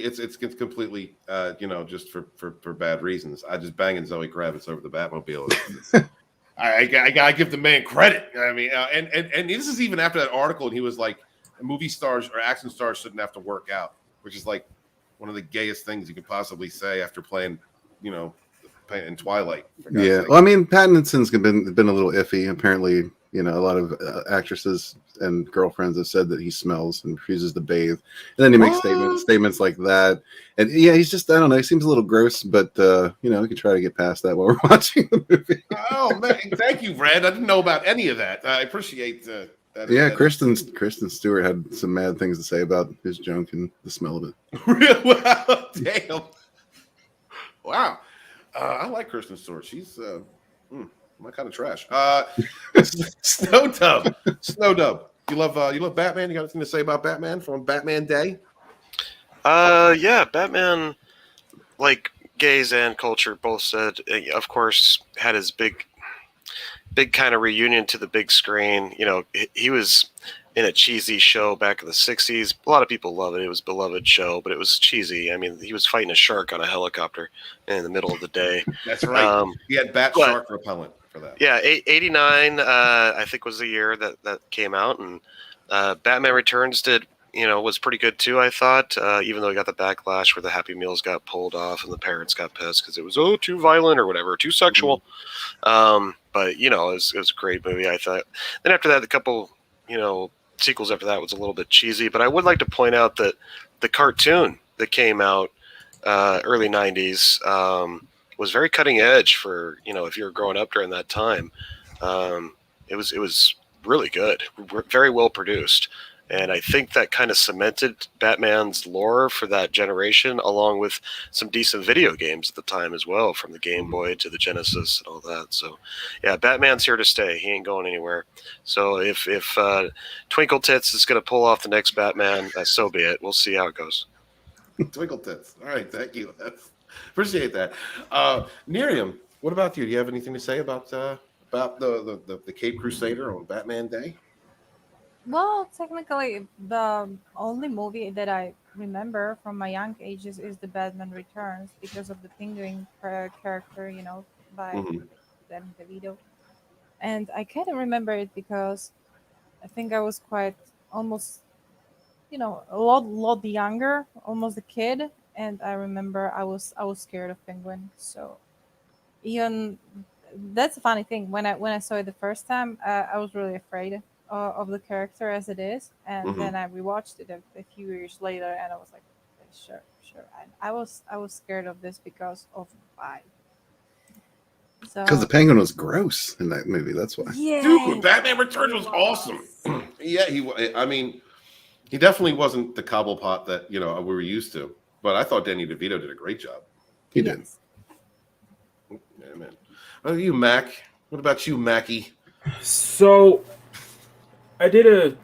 just for bad reasons. I just banging Zoe Kravitz over the Batmobile. I gotta give the man credit. I mean, and this is even after that article, and he was like, movie stars or action stars shouldn't have to work out, which is like one of the gayest things you could possibly say after playing, in Twilight. Yeah, well, I mean, Pattinson's been a little iffy. Apparently, a lot of actresses and girlfriends have said that he smells and refuses to bathe, and then he makes statements like that. And yeah, he's just, I don't know, he seems a little gross, but we can try to get past that while we're watching the movie. Oh man, thank you, Red. I didn't know about any of that. I appreciate that. Yeah, Kristen Stewart had some mad things to say about his junk and the smell of it. Wow, damn. Wow. I like Kristen Stewart. She's my kind of trash. Snow Dub. You love Batman? You got anything to say about Batman from Batman Day? Yeah, Batman, like gays and culture both said, of course, had his big kind of reunion to the big screen. He was in a cheesy show back in the 60s. A lot of people love it. It was a beloved show, but it was cheesy. I mean, he was fighting a shark on a helicopter in the middle of the day. That's right. He had bat shark repellent for that. Yeah, 89, I think, was the year that came out. And Batman Returns was pretty good too, I thought, even though he got the backlash where the Happy Meals got pulled off and the parents got pissed because it was, too violent or whatever, too sexual. But, it was a great movie, I thought. Then after that, the couple, sequels after that was a little bit cheesy. But I would like to point out that the cartoon that came out early 90s was very cutting edge for, if you were growing up during that time. It was really good, very well produced. And I think that kind of cemented Batman's lore for that generation, along with some decent video games at the time as well, from the Game Boy to the Genesis and all that. So, yeah, Batman's here to stay. He ain't going anywhere. So if Twinkle Tits is going to pull off the next Batman, so be it. We'll see how it goes. Twinkle Tits. All right, thank you. Appreciate that. Miriam, what about you? Do you have anything to say about the Cape Crusader on Batman Day? Well, technically, the only movie that I remember from my young ages is The Batman Returns because of the Penguin character, by Danny DeVito. And I kind of remember it because I think I was quite almost, a lot younger, almost a kid. And I remember I was scared of Penguin. So even that's a funny thing. When I saw it the first time, I was really afraid of the character as it is, and then I rewatched it a few years later, and I was like, sure. And I was scared of this because of why. Because the Penguin was gross in that movie. That's why. Yeah, dude, Batman Returns was awesome. Yeah, he definitely wasn't the Cobblepot that we were used to, but I thought Danny DeVito did a great job. He did. Yeah, man. Oh, you Mac? What about you, Mackie? So I did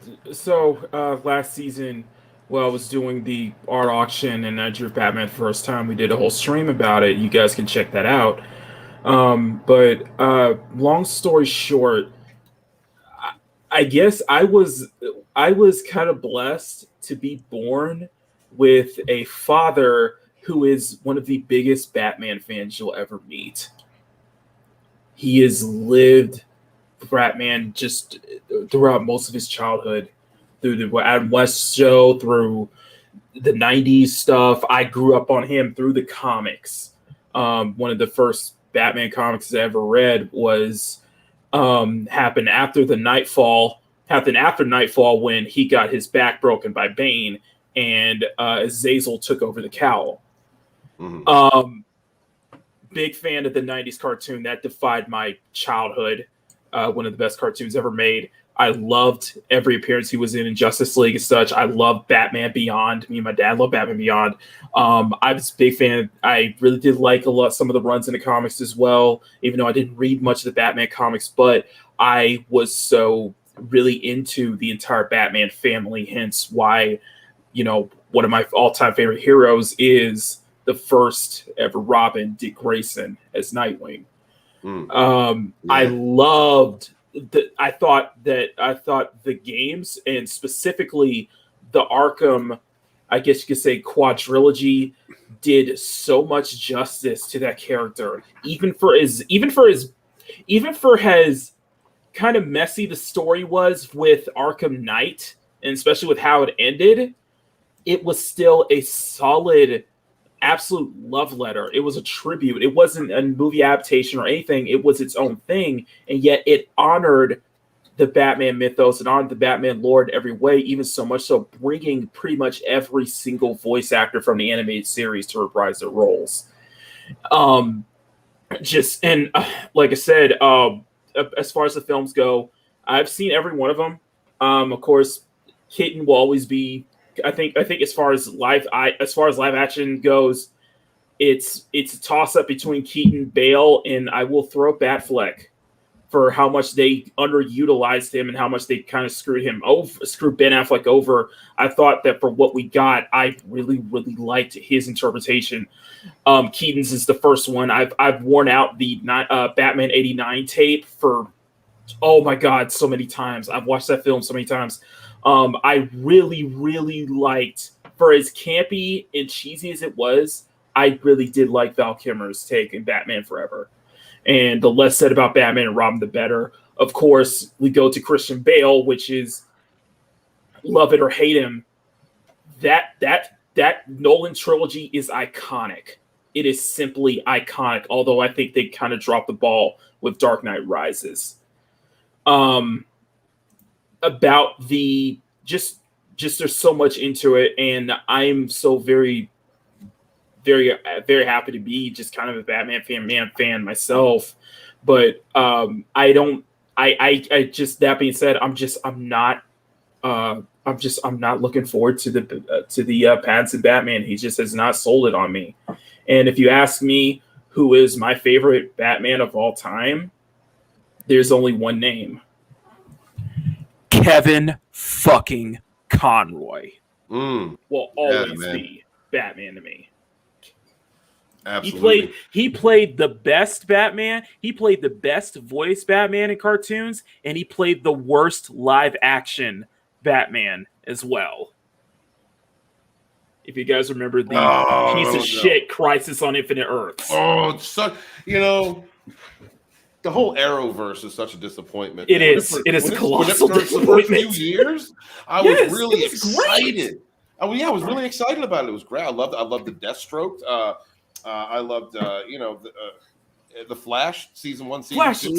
last season while I was doing the art auction and I drew Batman for the first time, we did a whole stream about it. You guys can check that out. But long story short, I guess I was kind of blessed to be born with a father who is one of the biggest Batman fans you'll ever meet. He has lived Batman just throughout most of his childhood, through the Adam West show, through the 90s stuff. I grew up on him through the comics. One of the first Batman comics I ever read was happened after Nightfall when he got his back broken by Bane and Azazel took over the cowl. Big fan of the 90s cartoon. That defied my childhood. One of the best cartoons ever made. I loved every appearance he was in Justice League and such. I love Batman Beyond. Me and my dad love Batman Beyond. I was a big fan. I really did like some of the runs in the comics as well, even though I didn't read much of the Batman comics, but I was so really into the entire Batman family, hence why, one of my all-time favorite heroes is the first ever Robin, Dick Grayson, as Nightwing. I loved I thought the games, and specifically the Arkham, I guess you could say quadrilogy, did so much justice to that character. Even for his kind of messy the story was with Arkham Knight, and especially with how it ended, it was still a solid, absolute love letter. It was a tribute. It wasn't a movie adaptation or anything. It was its own thing, and yet it honored the Batman mythos and honored the Batman lore in every way, even so much so bringing pretty much every single voice actor from the animated series to reprise their roles. Like I said, as far as the films go, I've seen every one of them. Of course, Keaton will always be. I think as far as live action goes, it's a toss up between Keaton, Bale, and I will throw Batfleck for how much they underutilized him and how much they kind of screwed Ben Affleck over. I thought that for what we got, I really, really liked his interpretation. Keaton's is the first one. I've worn out the Batman '89 tape for, oh my God, so many times. I've watched that film so many times. I really, really liked, for as campy and cheesy as it was, I really did like Val Kilmer's take in Batman Forever. And the less said about Batman and Robin, the better. Of course, we go to Christian Bale, which is love it or hate him. That Nolan trilogy is iconic. It is simply iconic, although I think they kind of dropped the ball with Dark Knight Rises. About the just there's so much into it, and I'm so very, very, very happy to be just kind of a Batman fan myself. But I just, that being said, I'm not looking forward to the Pattinson Batman. He just has not sold it on me. And if you ask me who is my favorite Batman of all time, there's only one name. Kevin fucking Conroy will always be Batman to me. Absolutely. He played the best Batman. He played the best voice Batman in cartoons, and he played the worst live action Batman as well. If you guys remember the piece of shit Crisis on Infinite Earths. Oh, it's such, the whole Arrowverse is such a disappointment. It is a colossal disappointment. For a few years, I was really excited. Oh yeah, I was really excited about it. It was great. I loved the Deathstroke. I loved the Flash season 1, season 2.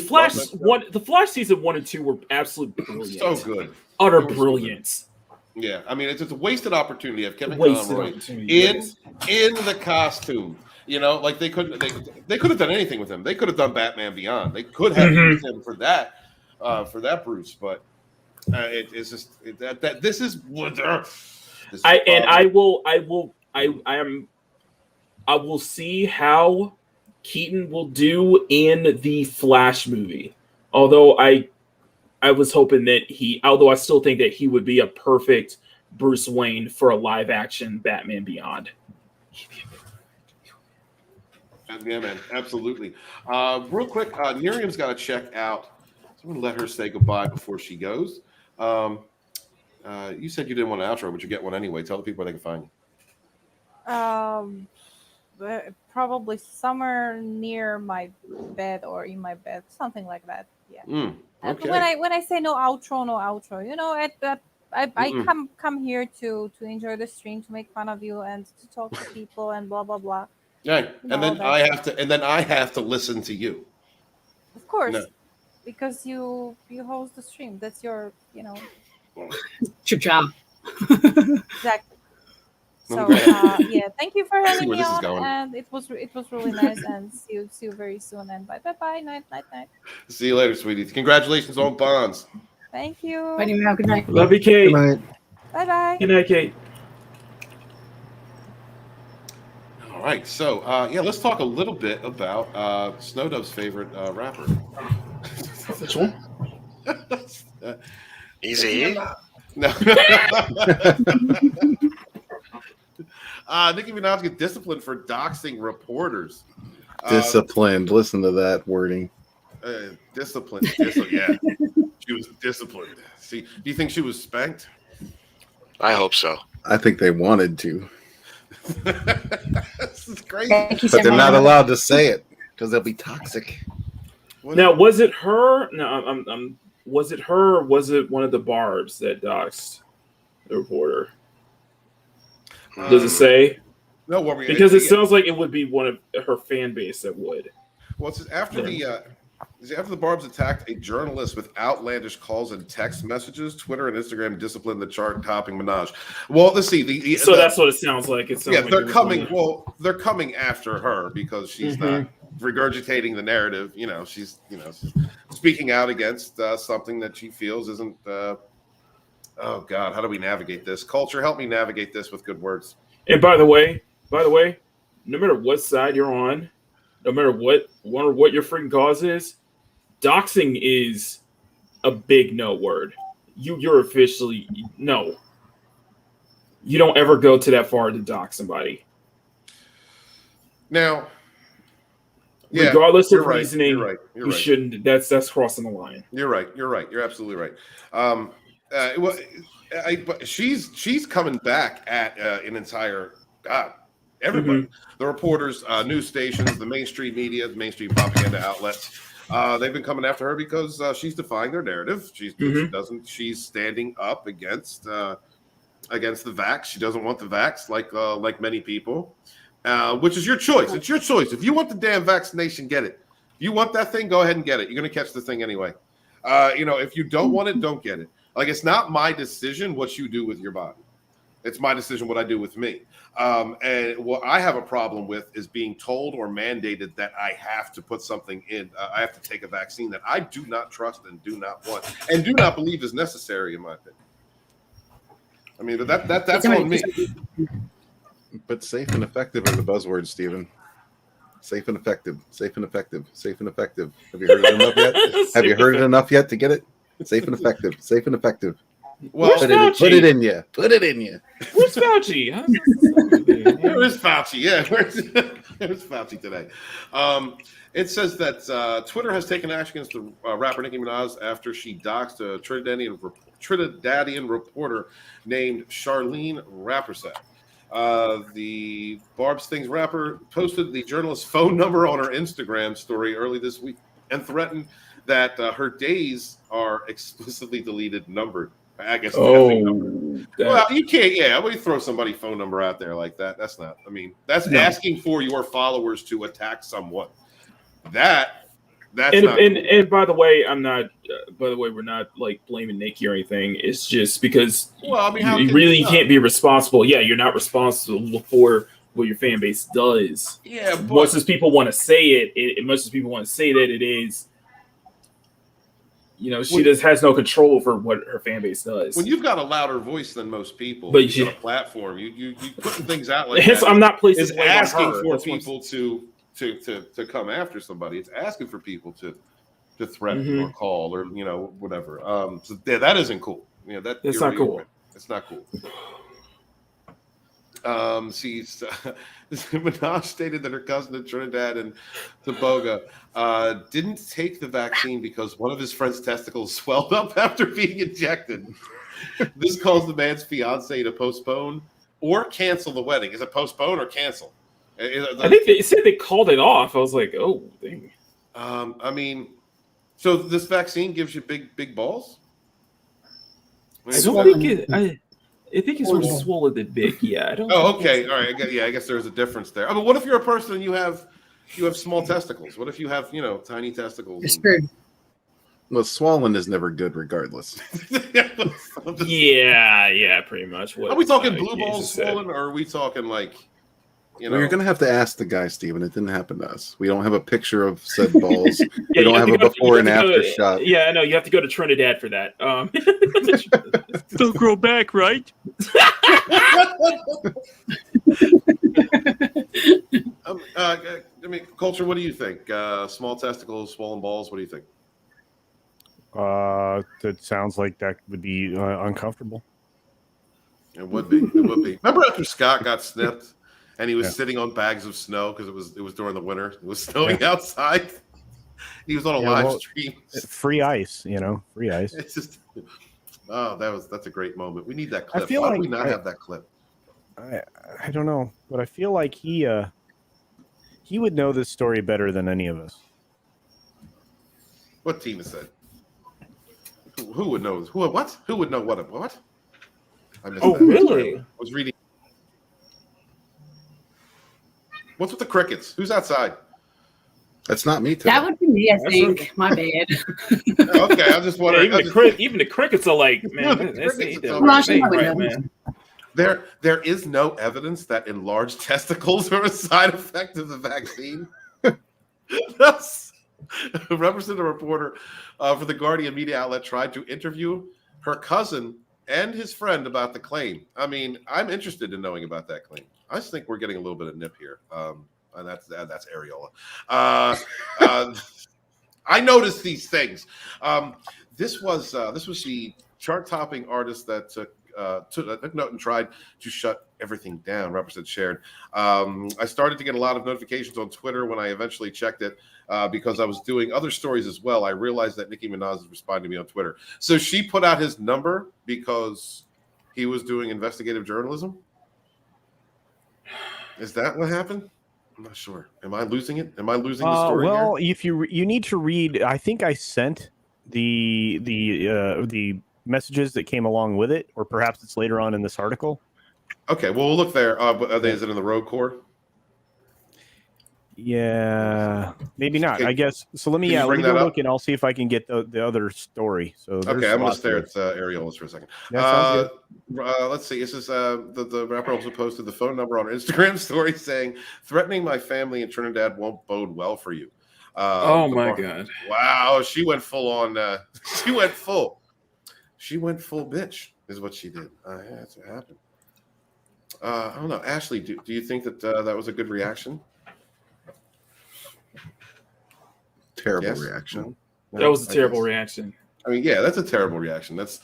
The Flash season 1 and 2 were absolutely brilliant. So good, utter brilliance. Yeah, I mean it's a wasted opportunity of Kevin Conroy in the costume. Like they could have done anything with him. They could have done Batman Beyond. They could have used him for that Bruce. But it's just that this is what I will see how Keaton will do in the Flash movie. Although I was hoping that I still think that he would be a perfect Bruce Wayne for a live action Batman Beyond. Yeah, man, absolutely. Real quick, Miriam's got to check out. So I'm going to let her say goodbye before she goes. You said you didn't want an outro, but you get one anyway. Tell the people where they can find you. Probably somewhere near my bed or in my bed, something like that. Yeah. Okay. When I say no outro, I come here to enjoy the stream, to make fun of you, and to talk to people and blah blah blah. Right. And then I have to listen to you. Of course, No. because you host the stream. That's your It's your job. Exactly. So yeah, thank you for See having where me this is on, going. and it was really nice. And see you very soon. And bye. Night. See you later, sweeties. Congratulations on Bonds. Thank you. Bye, now. Good night. Love you, Kate. Good night. Bye. Good night, Kate. All right, so let's talk a little bit about Snowdub's favorite rapper. Which one? Easy. No. Nicki Minaj get disciplined for doxing reporters. Disciplined. Listen to that wording. Disciplined. Yeah, she was disciplined. See, do you think she was spanked? I hope so. I think they wanted to. This is crazy. But they're not allowed to say it because they'll be toxic. Now, was it her? No, was it her? Or was it one of the Barbs that doxed the reporter? Does it say? No, because it sounds like it would be one of her fan base that would. Well, it's after the Barbs attacked a journalist with outlandish calls and text messages, Twitter and Instagram disciplined the chart-topping Minaj. Well, let's see. So that's what it sounds like. It sounds like they're coming. Well, they're coming after her because she's not regurgitating the narrative. She's speaking out against something that she feels isn't. Oh God, how do we navigate this? Culture, help me navigate this with good words. And by the way, no matter what side you're on, no matter what your freaking cause is, doxing is a big no word. You're officially no. You don't ever go to that far to dox somebody. Now, regardless of right, reasoning, you shouldn't. That's crossing the line. You're right. You're absolutely right. But she's coming back at an entire everybody, the reporters, news stations, the mainstream media, the mainstream propaganda outlets. They've been coming after her because she's defying their narrative. She's standing up against the vax. She doesn't want the vax like many people, which is your choice. It's your choice. If you want the damn vaccination, get it. If you want that thing, go ahead and get it. You're going to catch the thing anyway. If you don't want it, don't get it. Like, it's not my decision what you do with your body. It's my decision what I do with me. And what I have a problem with is being told or mandated that I have to put something in. I have to take a vaccine that I do not trust and do not want and do not believe is necessary, in my opinion. I mean, that's on me. But safe and effective are the buzzwords, Stephen. Safe and effective. Safe and effective. Safe and effective. Have you heard it enough yet? Have you heard it enough yet to get it? Safe and effective. Safe and effective. Well, put it in you. Put it in you. Where's Fauci? Where's Fauci? Yeah, where's Fauci today? It says that Twitter has taken action against the rapper Nicki Minaj after she doxed a Trinidadian reporter named Charlene Rappersat. The Barb's Things rapper posted the journalist's phone number on her Instagram story early this week and threatened that her days are explicitly deleted and numbered. I guess. Well, you can't. Yeah, I would throw somebody's phone number out there like that. That's not. I mean, that's asking for your followers to attack someone. That's not. And by the way, I'm not. By the way, we're not like blaming Nicki or anything. It's just because you can't be responsible. Yeah, you're not responsible for what your fan base does. Yeah, but much as people want to say it, much as people want to say that it is. She has no control over what her fan base does. When you've got a louder voice than most people, but you got a platform, you putting things out like that. I'm not placing it's asking for people to come after somebody. It's asking for people to threaten or call or whatever. So that isn't cool. That's not cool. It's not cool. Minaj stated that her cousin in Trinidad and Tobago didn't take the vaccine because one of his friend's testicles swelled up after being injected. This caused the man's fiance to postpone or cancel the wedding. Is it postpone or cancel? I think they said they called it off. I was like, oh, dang. I mean, so this vaccine gives you big balls? I don't think it. I think he's more swollen than big. Yeah, I don't. Oh, okay, all right. I guess there's a difference there. I mean, what if you're a person and you have small testicles? What if you have tiny testicles? You're screwed. Well, swollen is never good, regardless. Yeah, pretty much. Are we talking blue balls swollen, or are we talking like? Well, you're going to have to ask the guy, Steven. It didn't happen to us. We don't have a picture of said balls. We don't have a before and after shot. Yeah, I know. You have to go to Trinidad for that. They'll grow back, right? I mean, Culture, what do you think? Small testicles, swollen balls. What do you think? That sounds like that would be uncomfortable. It would be. It would be. Remember after Scott got snipped? And he was sitting on bags of snow because it was during the winter. It was snowing outside. He was on a live stream. Free ice, free ice. It's just that's a great moment. We need that clip. I feel Why like do we not have that clip? I don't know, but I feel like he would know this story better than any of us. What Tina said? Who would know? Who what? Who would know what? What? I missed that. Really? I was reading. What's with the crickets? Who's outside? That's not me. Today. That would be me, I think. My bad. Okay, I just wondering. Even the crickets are like, man, man. There is no evidence that enlarged testicles are a side effect of the vaccine. That's a representative reporter for the Guardian media outlet tried to interview her cousin and his friend about the claim. I mean, I'm interested in knowing about that claim. I just think we're getting a little bit of nip here, and that's areola. I noticed these things. This was the chart-topping artist that took note and tried to shut everything down. Representative Sharon. I started to get a lot of notifications on Twitter when I eventually checked it because I was doing other stories as well. I realized that Nicki Minaj is responding to me on Twitter, so she put out his number because he was doing investigative journalism. Is that what happened? I'm not sure. Am I losing it? Am I losing the story? Well, here? if you need to read, I think I sent the messages that came along with it, or perhaps it's later on in this article. Okay, well, we'll look there. Is it in the Road Corps? Yeah, maybe not. Okay. I guess so. Let me look, and I'll see if I can get the other story. So okay, I'm going to stare at areolas for a second. Let's see. This is the rapper also posted the phone number on her Instagram story saying, "Threatening my family in Trinidad won't bode well for you." Oh my God! Wow, she went full on. She went full. She went full bitch. Is what she did. Yeah, that's what happened. I don't know, Ashley. Do you think that that was a good reaction? Terrible reaction. That was a terrible reaction. I mean, yeah, that's a terrible reaction. That's,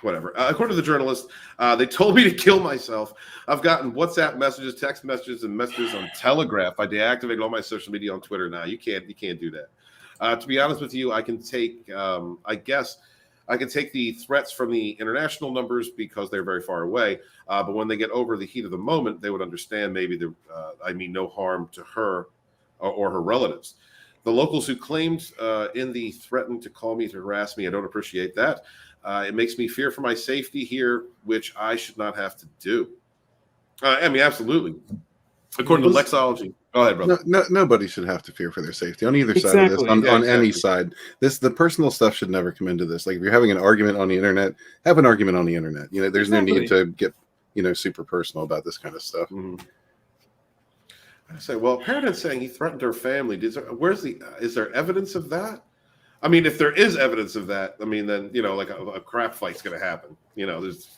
whatever. According to the journalist, they told me to kill myself. I've gotten WhatsApp messages, text messages, and messages on Telegraph. I deactivated all my social media on Twitter now. You can't do that. To be honest with you, I can take, I guess, I can take the threats from the international numbers because they're very far away. But when they get over the heat of the moment, they would understand maybe I mean no harm to her or her relatives. The locals who claimed in the threatened to call me to harass me, I don't appreciate that. It makes me fear for my safety here, which I should not have to do. I mean, absolutely. According to Lexology. Go ahead, brother. Nobody should have to fear for their safety on either side of this. On any side, the personal stuff should never come into this. Like if you're having an argument on the internet, have an argument on the internet. There's no need to get super personal about this kind of stuff. Mm-hmm. I say, well, Paradise saying he threatened her family. Is there evidence of that? I mean, if there is evidence of that, I mean, then like a crap fight's going to happen. There's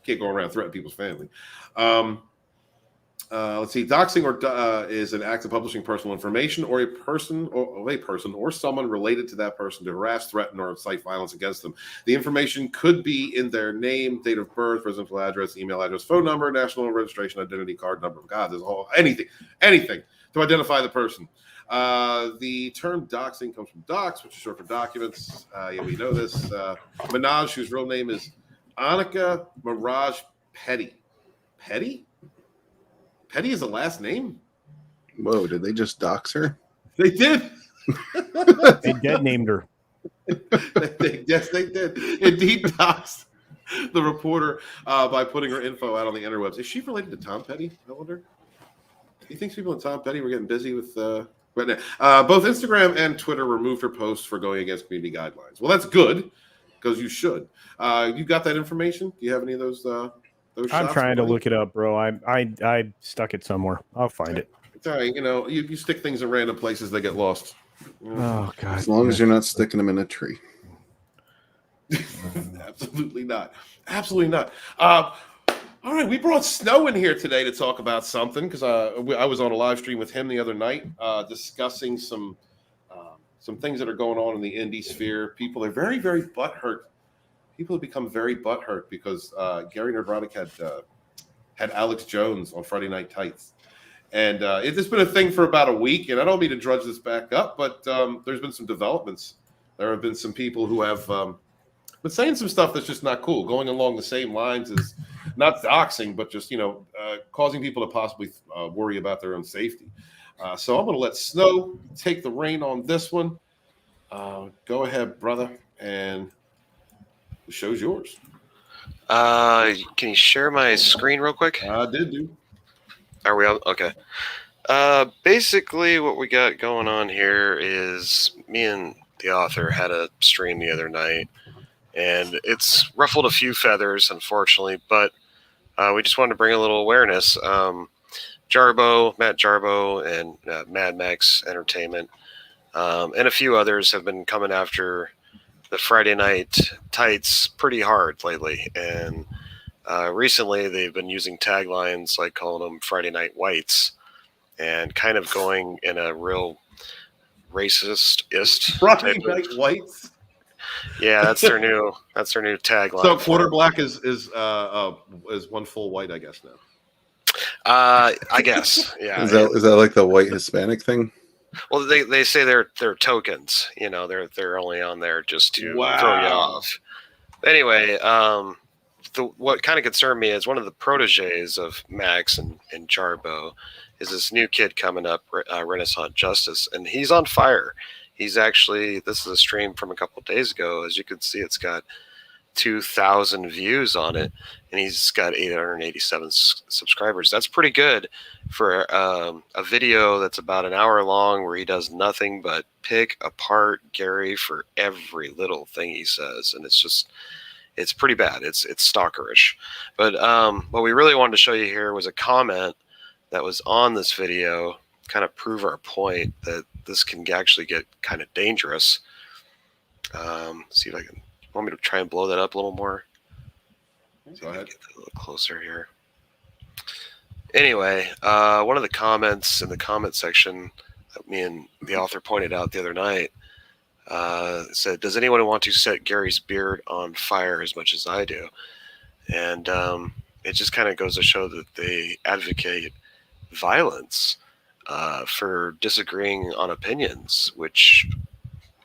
can't go around threatening people's family. Let's see. Doxing is an act of publishing personal information or a person or someone related to that person to harass, threaten, or incite violence against them. The information could be in their name, date of birth, residential address, email address, phone number, national registration, identity card number. God, there's anything to identify the person. The term doxing comes from docs, which is short for documents. Yeah, we know this. Minaj, whose real name is Annika Miraj Petty. Petty? Petty is a last name? Whoa, did they just dox her? They did. They dead named her. Yes, they did. Indeed, doxed the reporter by putting her info out on the interwebs. Is she related to Tom Petty? I wonder. Do you think people in Tom Petty were getting busy with right now? Both Instagram and Twitter removed her posts for going against community guidelines. Well, that's good because you should. You got that information? Do you have any of those? I'm trying to look it up, bro. I stuck it somewhere. I'll find it. You know, you stick things in random places, they get lost. Oh God! As long as you're not sticking them in a tree. Absolutely not. Absolutely not. All right, we brought Snow in here today to talk about something because I was on a live stream with him the other night discussing some things that are going on in the indie sphere. People are very, very butthurt. People have become very butthurt because Gary Nerdrotic had Alex Jones on Friday Night Tights. And it's been a thing for about a week, and I don't mean to drudge this back up, but there's been some developments. There have been some people who have been saying some stuff that's just not cool, going along the same lines as not doxing, but just, causing people to possibly worry about their own safety. So I'm going to let Snow take the reign on this one. Go ahead, brother, and the show's yours. Can you share my screen real quick? I did, dude. Are we on? Okay. Basically, what we got going on here is me and the author had a stream the other night, and it's ruffled a few feathers, unfortunately, but we just wanted to bring a little awareness. Matt Jarbo, and Mad Max Entertainment, and a few others have been coming after the Friday Night Tights pretty hard lately, and recently they've been using taglines like calling them Friday Night Whites and kind of going in a real racist-ist Friday Night Whites. Yeah, that's their new tagline. So quarter black is one full white, I guess now. I guess, yeah. Is that like the white Hispanic thing? Well, they say they're tokens. They're only on there just to throw you off. Anyway, what kind of concerned me is one of the proteges of Max and Jarbo is this new kid coming up, Renaissance Justice, and he's on fire. He's actually, this is a stream from a couple of days ago. As you can see, it's got 2,000 views on it, and he's got 887 subscribers. That's pretty good for a video that's about an hour long where he does nothing but pick apart Gary for every little thing he says, and it's pretty bad. It's stalkerish. But what we really wanted to show you here was a comment that was on this video, kind of prove our point that this can actually get kind of dangerous. See if I can. Want me to try and blow that up a little more? Go ahead. Get a little closer here. Anyway, one of the comments in the comment section that me and the author pointed out the other night said, "Does anyone want to set Gary's beard on fire as much as I do?" And it just kind of goes to show that they advocate violence for disagreeing on opinions, which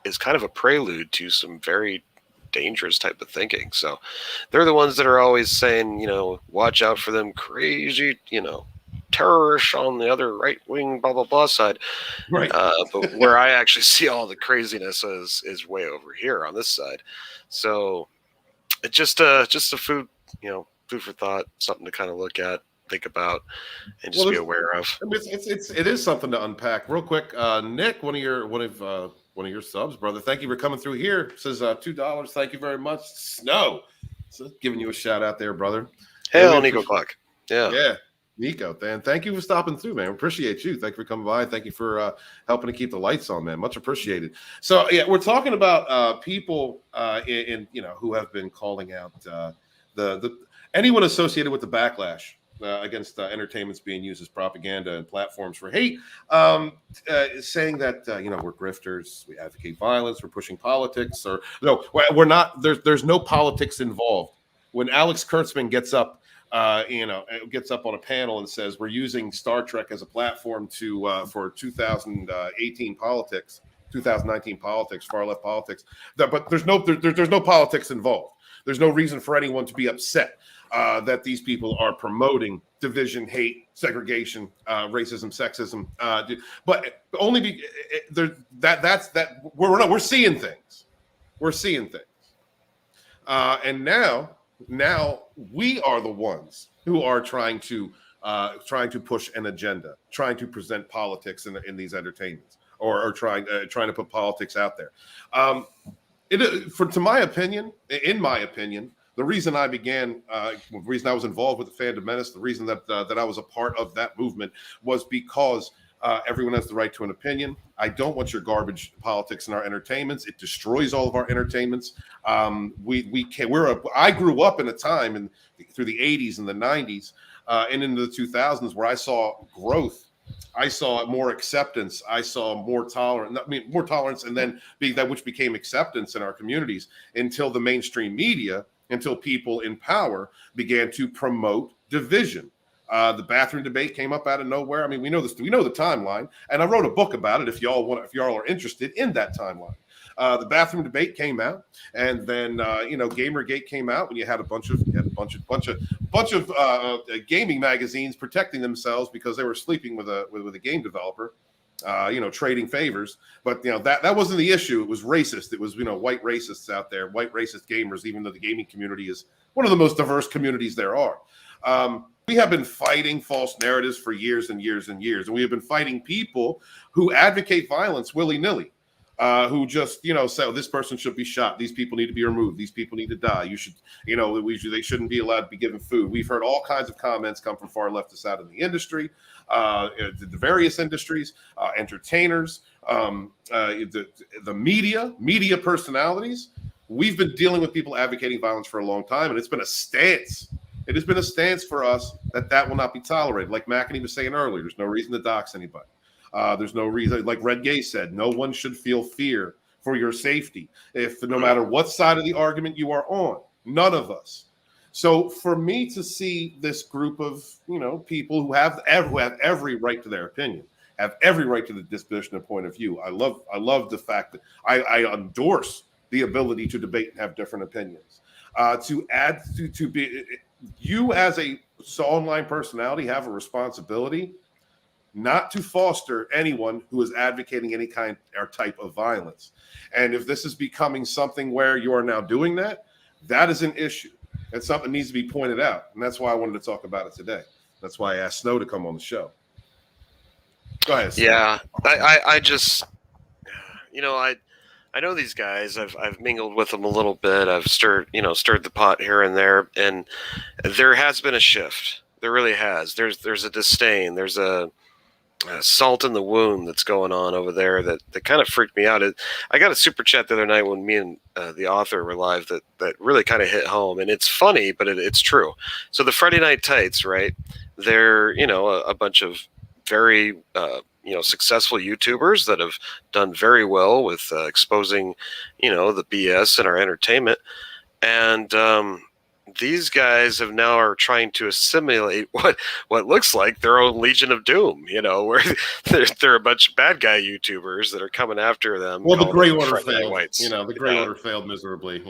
is kind of a prelude to some very dangerous type of thinking. So they're the ones that are always saying, watch out for them crazy, terrorists on the other right wing, blah, blah, blah side. Right. But where I actually see all the craziness is way over here on this side. So it's just a food for thought, something to kind of look at, think about, and just be aware of. I mean, it is something to unpack real quick. Nick, one of your subs, brother. Thank you for coming through here. Says $2. Thank you very much. Snow. So giving you a shout out there, brother. Hey, Nico Clark. Yeah. Nico, man. Thank you for stopping through, man. Appreciate you. Thank you for coming by. Thank you for helping to keep the lights on, man. Much appreciated. So yeah, we're talking about people in who have been calling out the anyone associated with the backlash against entertainments being used as propaganda and platforms for hate, saying that we're grifters, we advocate violence, we're pushing politics, or no, we're not. There's no politics involved. When Alex Kurtzman gets up on a panel and says we're using Star Trek as a platform for 2018 politics, 2019 politics, far left politics, but there's no politics involved. There's no reason for anyone to be upset that these people are promoting division, hate, segregation, racism, sexism, but only we're seeing things. We're seeing things. And now we are the ones who are trying to push an agenda, trying to present politics in these entertainments, or trying to put politics out there. In my opinion, the reason I began, the reason I was involved with the Fandom Menace, the reason that I was a part of that movement was because everyone has the right to an opinion. I don't want your garbage politics in our entertainments. It destroys all of our entertainments. I grew up in a time through the 80s and the 90s and into the 2000s where I saw growth. I saw more acceptance. I saw more tolerance, and then which became acceptance in our communities until the mainstream media, until people in power began to promote division. The bathroom debate came up out of nowhere. I mean, we know this. We know the timeline, and I wrote a book about it. If y'all are interested in that timeline, the bathroom debate came out, and then Gamergate came out when you had a bunch of gaming magazines protecting themselves because they were sleeping with a game developer, trading favors. But that wasn't the issue. It was racist. It was white racists out there, white racist gamers. Even though the gaming community is one of the most diverse communities there are. We have been fighting false narratives for years and years and years. And we have been fighting people who advocate violence willy-nilly, who just, say, oh, this person should be shot. These people need to be removed. These people need to die. You should, they shouldn't be allowed to be given food. We've heard all kinds of comments come from far leftists out in the industry, the various industries, entertainers, the media personalities. We've been dealing with people advocating violence for a long time, and it's been a stance. It has been a stance for us that will not be tolerated. Like McEnany was saying earlier, there's no reason to dox anybody. There's no reason, like Red Gay said, no one should feel fear for your safety. No matter what side of the argument you are on, none of us. So for me to see this group of people who have every right to their opinion, have every right to the disposition and point of view, I love the fact that I endorse the ability to debate and have different opinions. To be. You as a online personality have a responsibility not to foster anyone who is advocating any kind or type of violence. And if this is becoming something where you are now doing that, that is an issue. And something needs to be pointed out. And that's why I wanted to talk about it today. That's why I asked Snow to come on the show. Go ahead, Snow. Yeah, I just, I know these guys. I've mingled with them a little bit. I've stirred the pot here and there, and there has been a shift. There really has. There's a disdain. There's a salt in the wound that's going on over there that kind of freaked me out. I got a super chat the other night when me and the author were live that really kind of hit home, and it's funny, but it's true. So the Friday Night Tights, right? They're a bunch of very successful YouTubers that have done very well with exposing, the BS in our entertainment. And these guys now are trying to assimilate what looks like their own Legion of Doom, where they're a bunch of bad guy YouTubers that are coming after them. Well, the Gray Order failed. The Gray Order failed miserably.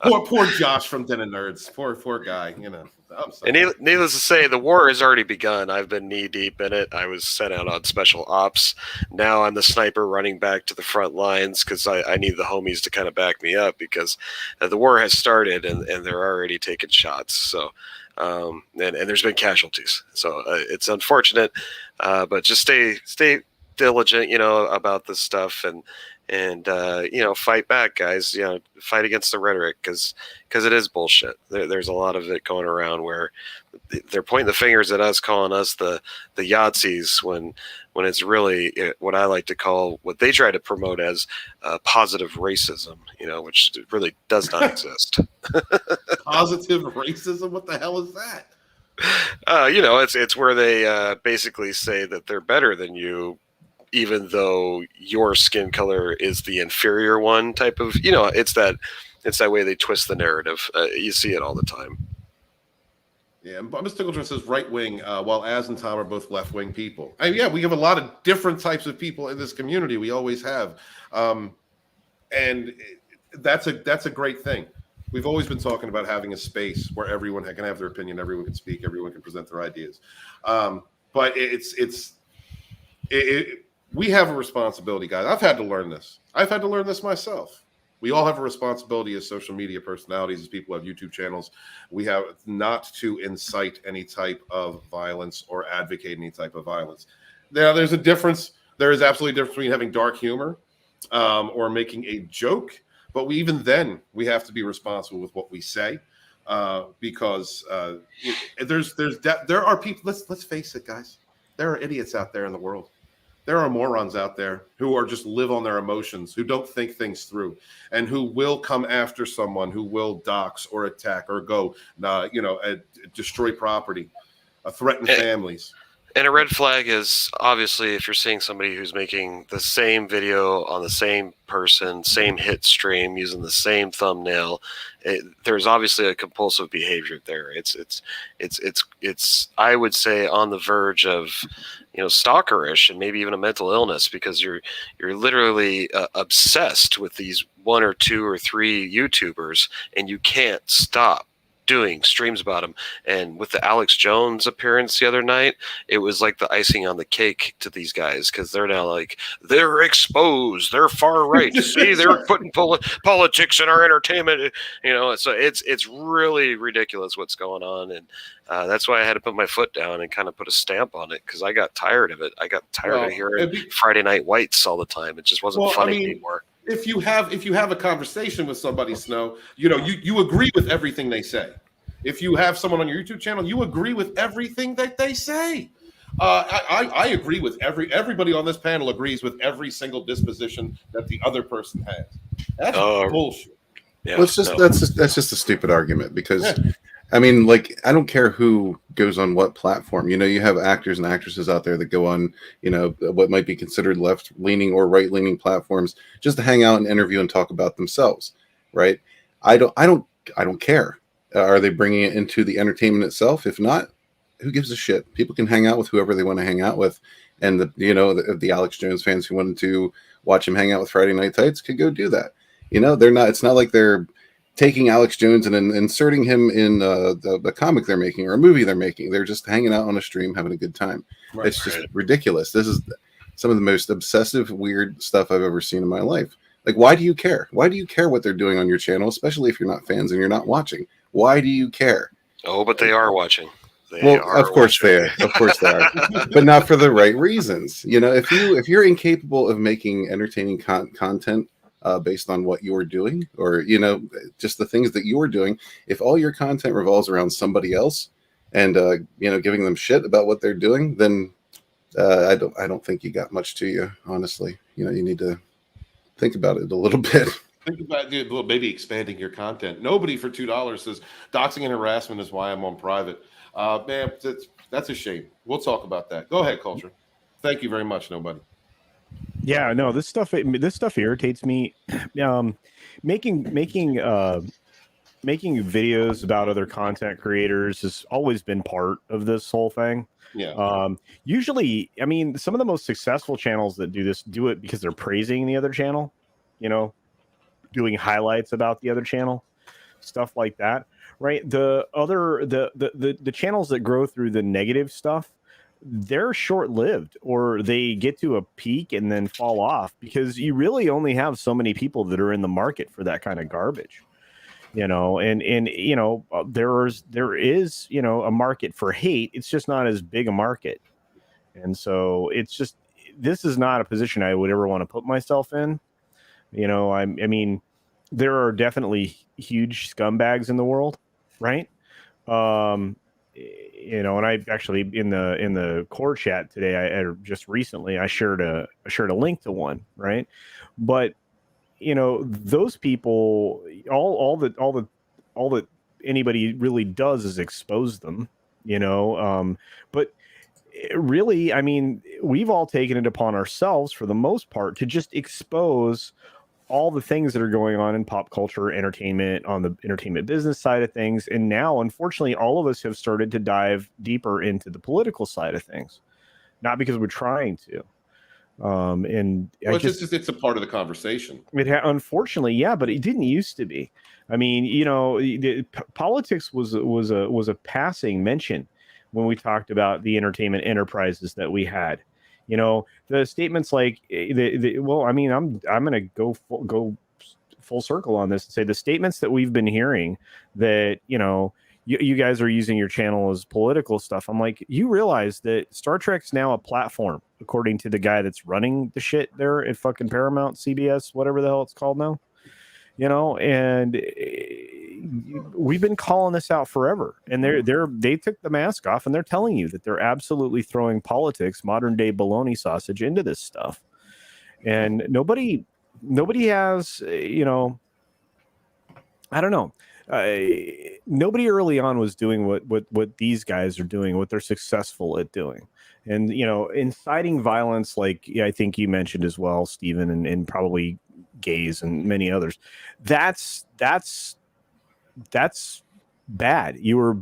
Poor Josh from Den of Nerds. Poor guy. And needless to say, the war has already begun. I've been knee deep in it. I was sent out on special ops. Now I'm the sniper running back to the front lines because I need the homies to kind of back me up because the war has started and they're already taking shots. So, and there's been casualties. So it's unfortunate, but just stay diligent, about this stuff and fight back, guys. Fight against the rhetoric because it is bullshit. There's a lot of it going around where they're pointing the fingers at us, calling us the Yahtzees when it's really what I like to call what they try to promote as positive racism, which really does not exist. Positive racism? What the hell is that? It's where they basically say that they're better than you, even though your skin color is the inferior one type of, it's that way they twist the narrative. You see it all the time. Yeah, Mr. Tickleton says right wing, while Az and Tom are both left wing people. We have a lot of different types of people in this community. We always have, and that's a great thing. We've always been talking about having a space where everyone can have their opinion, everyone can speak, everyone can present their ideas. But we have a responsibility, guys. I've had to learn this. I've had to learn this myself. We all have a responsibility as social media personalities, as people who have YouTube channels. We have not to incite any type of violence or advocate any type of violence. Now, there's a difference. There is absolutely a difference between having dark humor or making a joke. But even then, we have to be responsible with what we say because there are people. Let's face it, guys. There are idiots out there in the world. There are morons out there who are just live on their emotions, who don't think things through, and who will come after someone, who will dox or attack or go, destroy property, threaten families. And a red flag is obviously if you're seeing somebody who's making the same video on the same person, same hit stream, using the same thumbnail. There's obviously a compulsive behavior there. It's I would say on the verge of stalkerish and maybe even a mental illness, because you're literally obsessed with these 1 or 2 or 3 YouTubers and you can't stop doing streams about him. And with the Alex Jones appearance the other night, it was like the icing on the cake to these guys, because they're now like, they're exposed, they're far right. See, they're putting politics in our entertainment. So it's really ridiculous what's going on, and that's why I had to put my foot down and kind of put a stamp on it, because I got tired of it. I got tired of hearing Friday Night Whites all the time. It just wasn't funny anymore. If you have a conversation with somebody, Snow, you agree with everything they say. If you have someone on your YouTube channel, you agree with everything that they say. I agree with everybody on this panel agrees with every single disposition that the other person has. That's bullshit. Yeah, well, that's just a stupid argument, because I mean, like, I don't care who goes on what platform. You have actors and actresses out there that go on, what might be considered left-leaning or right-leaning platforms just to hang out and interview and talk about themselves, right? I don't care. Are they bringing it into the entertainment itself? If not, who gives a shit? People can hang out with whoever they want to hang out with, and the Alex Jones fans who wanted to watch him hang out with Friday Night Tights could go do that. They're not. It's not like they're taking Alex Jones and inserting him in the comic they're making or a movie they're making. They're just hanging out on a stream, having a good time. Right, it's just ridiculous. This is some of the most obsessive, weird stuff I've ever seen in my life. Like, why do you care? Why do you care what they're doing on your channel, especially if you're not fans and you're not watching? Why do you care? Oh, but they are watching. Of course they are, but not for the right reasons. If you're incapable of making entertaining content based on what you're doing, or just the things that you're doing, if all your content revolves around somebody else and giving them shit about what they're doing, then I don't think you got much to you, honestly. You need to think about it a little bit. Think about maybe expanding your content. Nobody for $2 says doxing and harassment is why I'm on private. Man, that's a shame. We'll talk about that. Go ahead, Culture. Thank you very much, nobody. Yeah, no, this stuff irritates me. Making videos about other content creators has always been part of this whole thing. Yeah. Usually, I mean, some of the most successful channels that do it because they're praising the other channel, doing highlights about the other channel, stuff like that, right? The channels that grow through the negative stuff, they're short-lived, or they get to a peak and then fall off, because you really only have so many people that are in the market for that kind of garbage. There is a market for hate. It's just not as big a market. And so this is not a position I would ever want to put myself in. I mean, there are definitely huge scumbags in the world, right? And I actually in the core chat today, I shared a link to one, right? But those people, all that anybody really does is expose them, but really, I mean, we've all taken it upon ourselves for the most part to just expose all the things that are going on in pop culture, entertainment, on the entertainment business side of things. And now, unfortunately, all of us have started to dive deeper into the political side of things, not because we're trying to. It's a part of the conversation. Unfortunately, yeah, but it didn't used to be. I mean, politics was a passing mention when we talked about the entertainment enterprises that we had. The statements like, I'm going to go full circle on this and say the statements that we've been hearing that, you guys are using your channel as political stuff. I'm like, you realize that Star Trek's now a platform, according to the guy that's running the shit there at fucking Paramount, CBS, whatever the hell it's called now, and we've been calling this out forever. And they took the mask off and they're telling you that they're absolutely throwing politics, modern day bologna sausage into this stuff. And nobody has, I don't know. Nobody early on was doing what these guys are doing, what they're successful at doing. And, inciting violence, like I think you mentioned as well, Stephen, and probably gays and many others. That's bad. You're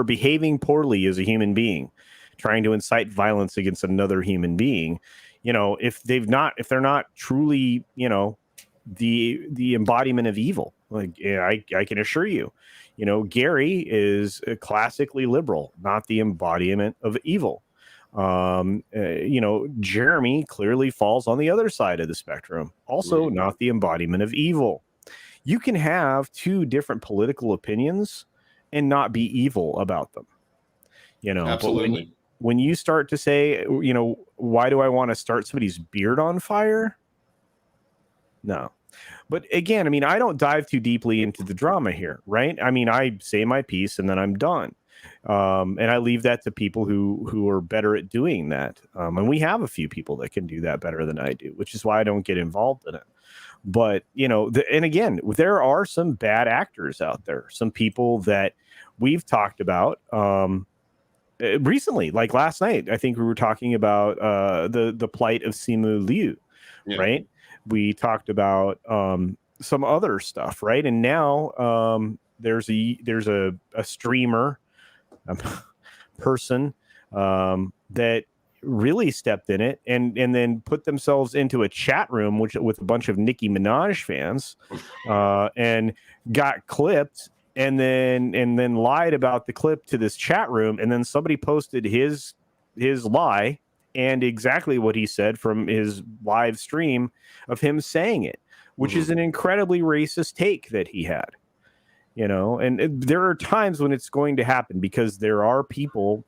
behaving poorly as a human being, trying to incite violence against another human being. If they're not truly, the embodiment of evil. Like, I can assure you, Gary is classically liberal, not the embodiment of evil. Jeremy clearly falls on the other side of the spectrum, also not the embodiment of evil. You can have two different political opinions and not be evil about them. Absolutely. But when you start to say, why do I want to start somebody's beard on fire? No. But again, I don't dive too deeply into the drama here, right? I say my piece and then I'm done. And I leave that to people who are better at doing that. And we have a few people that can do that better than I do, which is why I don't get involved in it. But, and again, there are some bad actors out there, some people that we've talked about recently, like last night. I think we were talking about the plight of Simu Liu, right? We talked about some other stuff, right? And now there's a streamer person that really stepped in it and then put themselves into a chat room with a bunch of Nicki Minaj fans and got clipped and then lied about the clip to this chat room, and then somebody posted his lie and exactly what he said from his live stream of him saying it, which is an incredibly racist take that he had, and there are times when it's going to happen because there are people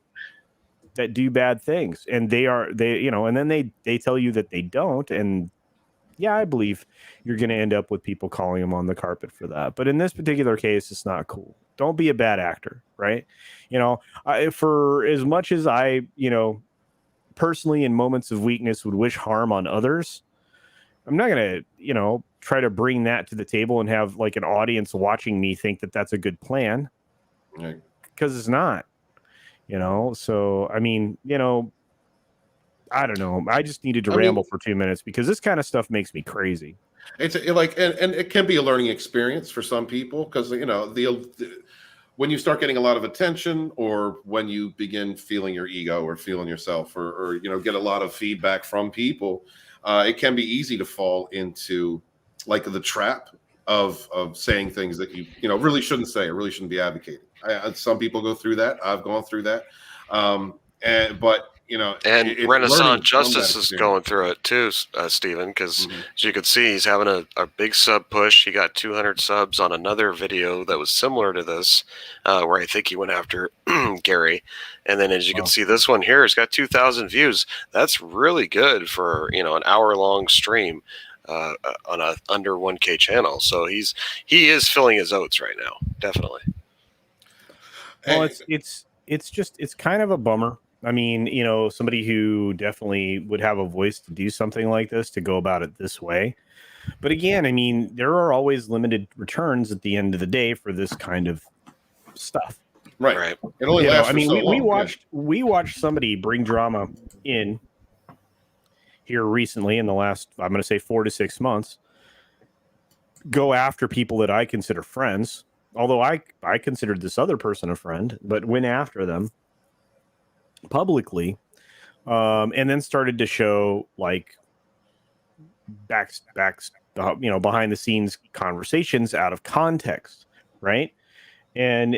that do bad things and and then they tell you that they don't. And yeah, I believe you're going to end up with people calling them on the carpet for that. But in this particular case, it's not cool. Don't be a bad actor, right? For as much as I, personally in moments of weakness would wish harm on others, I'm not going to, try to bring that to the table and have like an audience watching me think that that's a good plan, because it's not, so I don't know. I just needed to ramble for 2 minutes because this kind of stuff makes me crazy. It's and it can be a learning experience for some people because when you start getting a lot of attention, or when you begin feeling your ego or feeling yourself, or get a lot of feedback from people, it can be easy to fall into like the trap of saying things that you really shouldn't say or really shouldn't be advocating. Some people go through that. I've gone through that, and Renaissance Justice is going through it too, Stephen, because as you can see, he's having a big sub push. He got 200 subs on another video that was similar to this, where I think he went after Gary. And then as you can see, this one here has got 2,000 views. That's really good for an hour-long stream on a under 1K channel. So he is filling his oats right now, definitely. Well, it's kind of a bummer. Somebody who definitely would have a voice to do something like this, to go about it this way. But again, there are always limited returns at the end of the day for this kind of stuff. Right. It only lasts for so long. We watched somebody bring drama in here recently in the last, I'm going to say 4 to 6 months, go after people that I consider friends. Although I considered this other person a friend, but went after them publicly, and then started to show like behind the scenes conversations out of context, right? And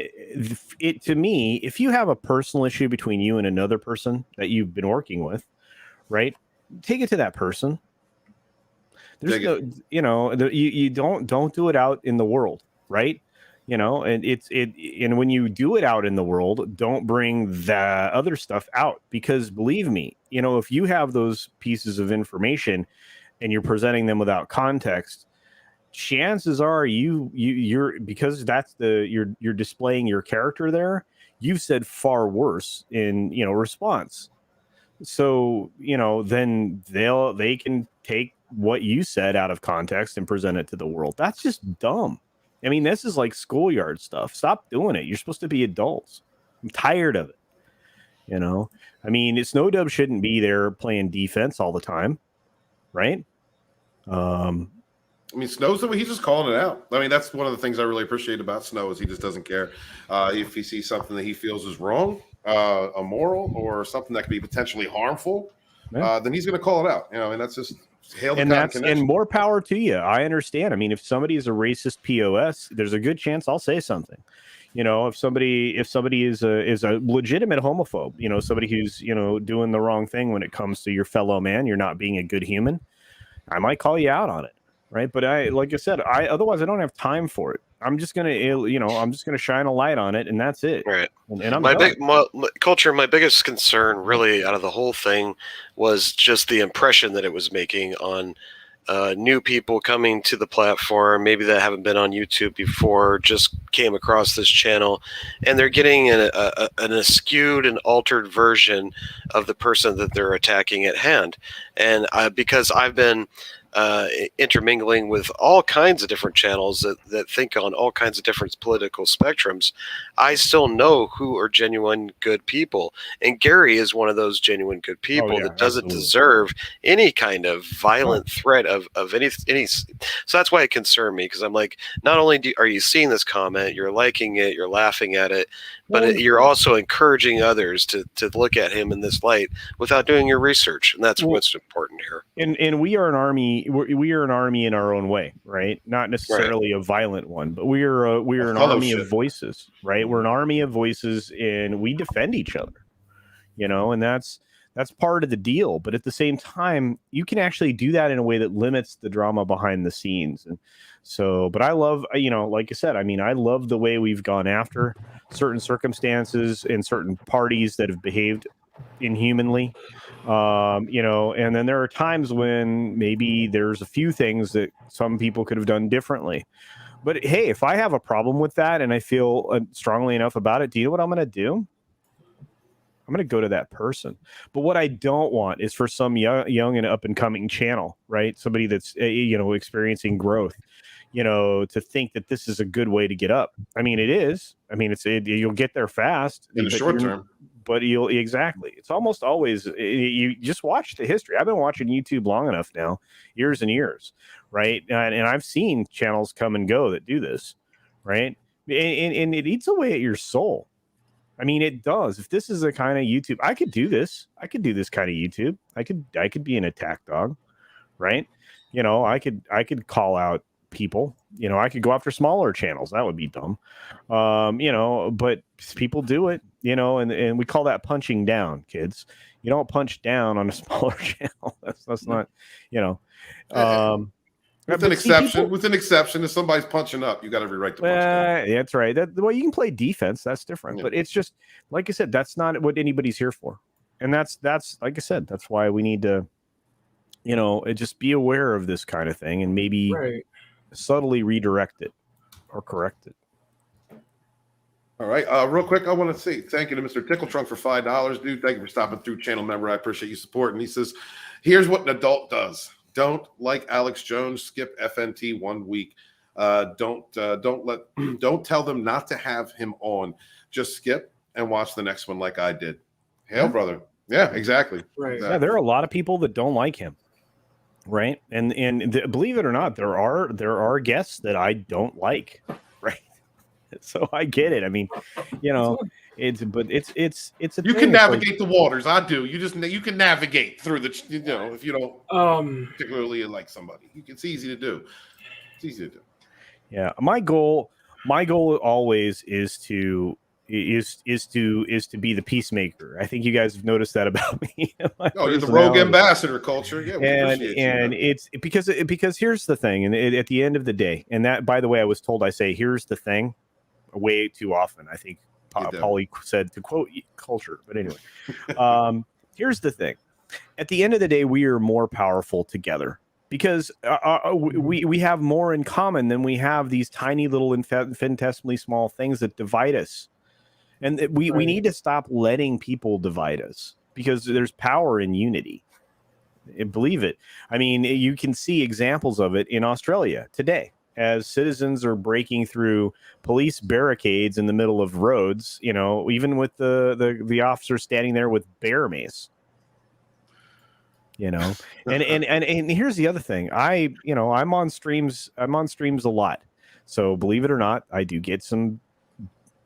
it, to me, if you have a personal issue between you and another person that you've been working with, right, take it to that person. There's no, you know, you don't do it out in the world, right? You know, and and when you do it out in the world, don't bring the other stuff out, because believe me, you know, if you have those pieces of information and you're presenting them without context, chances are you're because you're displaying your character there. You've said far worse in, you know, response. So, you know, then they can take what you said out of context and present it to the world. That's just dumb. I mean, this is like schoolyard stuff. Stop doing it. You're supposed to be adults. I'm tired of it. You know, I mean, Snow Dub shouldn't be there playing defense all the time, right? I mean, Snow's he's just calling it out. I mean, that's one of the things I really appreciate about Snow is he just doesn't care. If he sees something that he feels is wrong, immoral, or something that could be potentially harmful, then he's going to call it out. You know, and that's just hail the and more power to you. I understand. I mean, if somebody is a racist POS, there's a good chance I'll say something. You know, if somebody is a legitimate homophobe, you know, somebody who's, you know, doing the wrong thing when it comes to your fellow man, you're not being a good human, I might call you out on it. Right. But like I said, otherwise I don't have time for it. I'm just going to shine a light on it, and that's it. Right. And I'm my biggest concern really out of the whole thing was just the impression that it was making on new people coming to the platform, maybe that haven't been on YouTube before, just came across this channel, and they're getting an skewed and altered version of the person that they're attacking at hand. And because I've been intermingling with all kinds of different channels that think on all kinds of different political spectrums, I still know who are genuine good people. And Gary is one of those genuine good people that doesn't deserve any kind of violent threat of any. So that's why it concerned me, because I'm like, not only are you seeing this comment, you're liking it, you're laughing at it, but you're also encouraging others to look at him in this light without doing your research. And that's what's important here. And we are an army. We are an army in our own way, right? Not necessarily a violent one, but we are an army of voices, right? We're an army of voices, and we defend each other, you know, and that's part of the deal. But at the same time, you can actually do that in a way that limits the drama behind the scenes. And so, but I love, you know, like I said, I mean, I love the way we've gone after certain circumstances and certain parties that have behaved inhumanly. You know, and then there are times when maybe there's a few things that some people could have done differently. But hey, if I have a problem with that and I feel strongly enough about it, do you know what I'm going to do? I'm going to go to that person. But what I don't want is for some young and up and coming channel, right? Somebody that's, you know, experiencing growth, you know, to think that this is a good way to get up. I mean, it is. I mean, you'll get there fast in the short term. But exactly. It's almost always, you just watch the history. I've been watching YouTube long enough now, years and years, right? And I've seen channels come and go that do this, right? And it eats away at your soul. I mean, it does. If this is a kind of YouTube, I could do this. I could do this kind of YouTube. I could be an attack dog, right? You know, I could call out people. You know, I could go after smaller channels. That would be dumb. You know, but people do it, you know, and we call that punching down, kids. You don't punch down on a smaller channel. That's not, you know. With an exception, if somebody's punching up, you got every right to punch down. That's right. Well, you can play defense. That's different. Yeah. But it's just, like I said, that's not what anybody's here for. And that's like I said, that's why we need to, you know, just be aware of this kind of thing and maybe subtly redirect it or correct it. All right. Real quick, I want to say thank you to Mr. Tickle Trunk for $5. Dude, thank you for stopping through, channel member. I appreciate you supporting. He says, here's what an adult does. Don't like Alex Jones, skip FNT 1 week. Don't tell them not to have him on. Just skip and watch the next one like I did. Hail, brother. Yeah, exactly. Right. Exactly. Yeah, there are a lot of people that don't like him. Right. And believe it or not, there are guests that I don't like. Right. So I get it. I mean, you know, it's a you can navigate the waters. I do. You can navigate through the, you know, if you don't particularly like somebody. It's easy to do. It's easy to do. Yeah. My goal always is to is to be the peacemaker. I think you guys have noticed that about me. Oh, you're the rogue ambassador culture. Yeah, we appreciate and you, it's because here's the thing, and at the end of the day, and that, by the way, I was told I say here's the thing way too often. I think Paulie said to quote culture, but anyway, here's the thing. At the end of the day, we are more powerful together because we have more in common than we have these tiny little infinitesimally small things that divide us. And we need to stop letting people divide us because there's power in unity. Believe it. I mean, you can see examples of it in Australia today as citizens are breaking through police barricades in the middle of roads, you know, even with the officer standing there with bear mace. You know, and here's the other thing. I'm on streams a lot. So believe it or not, I do get some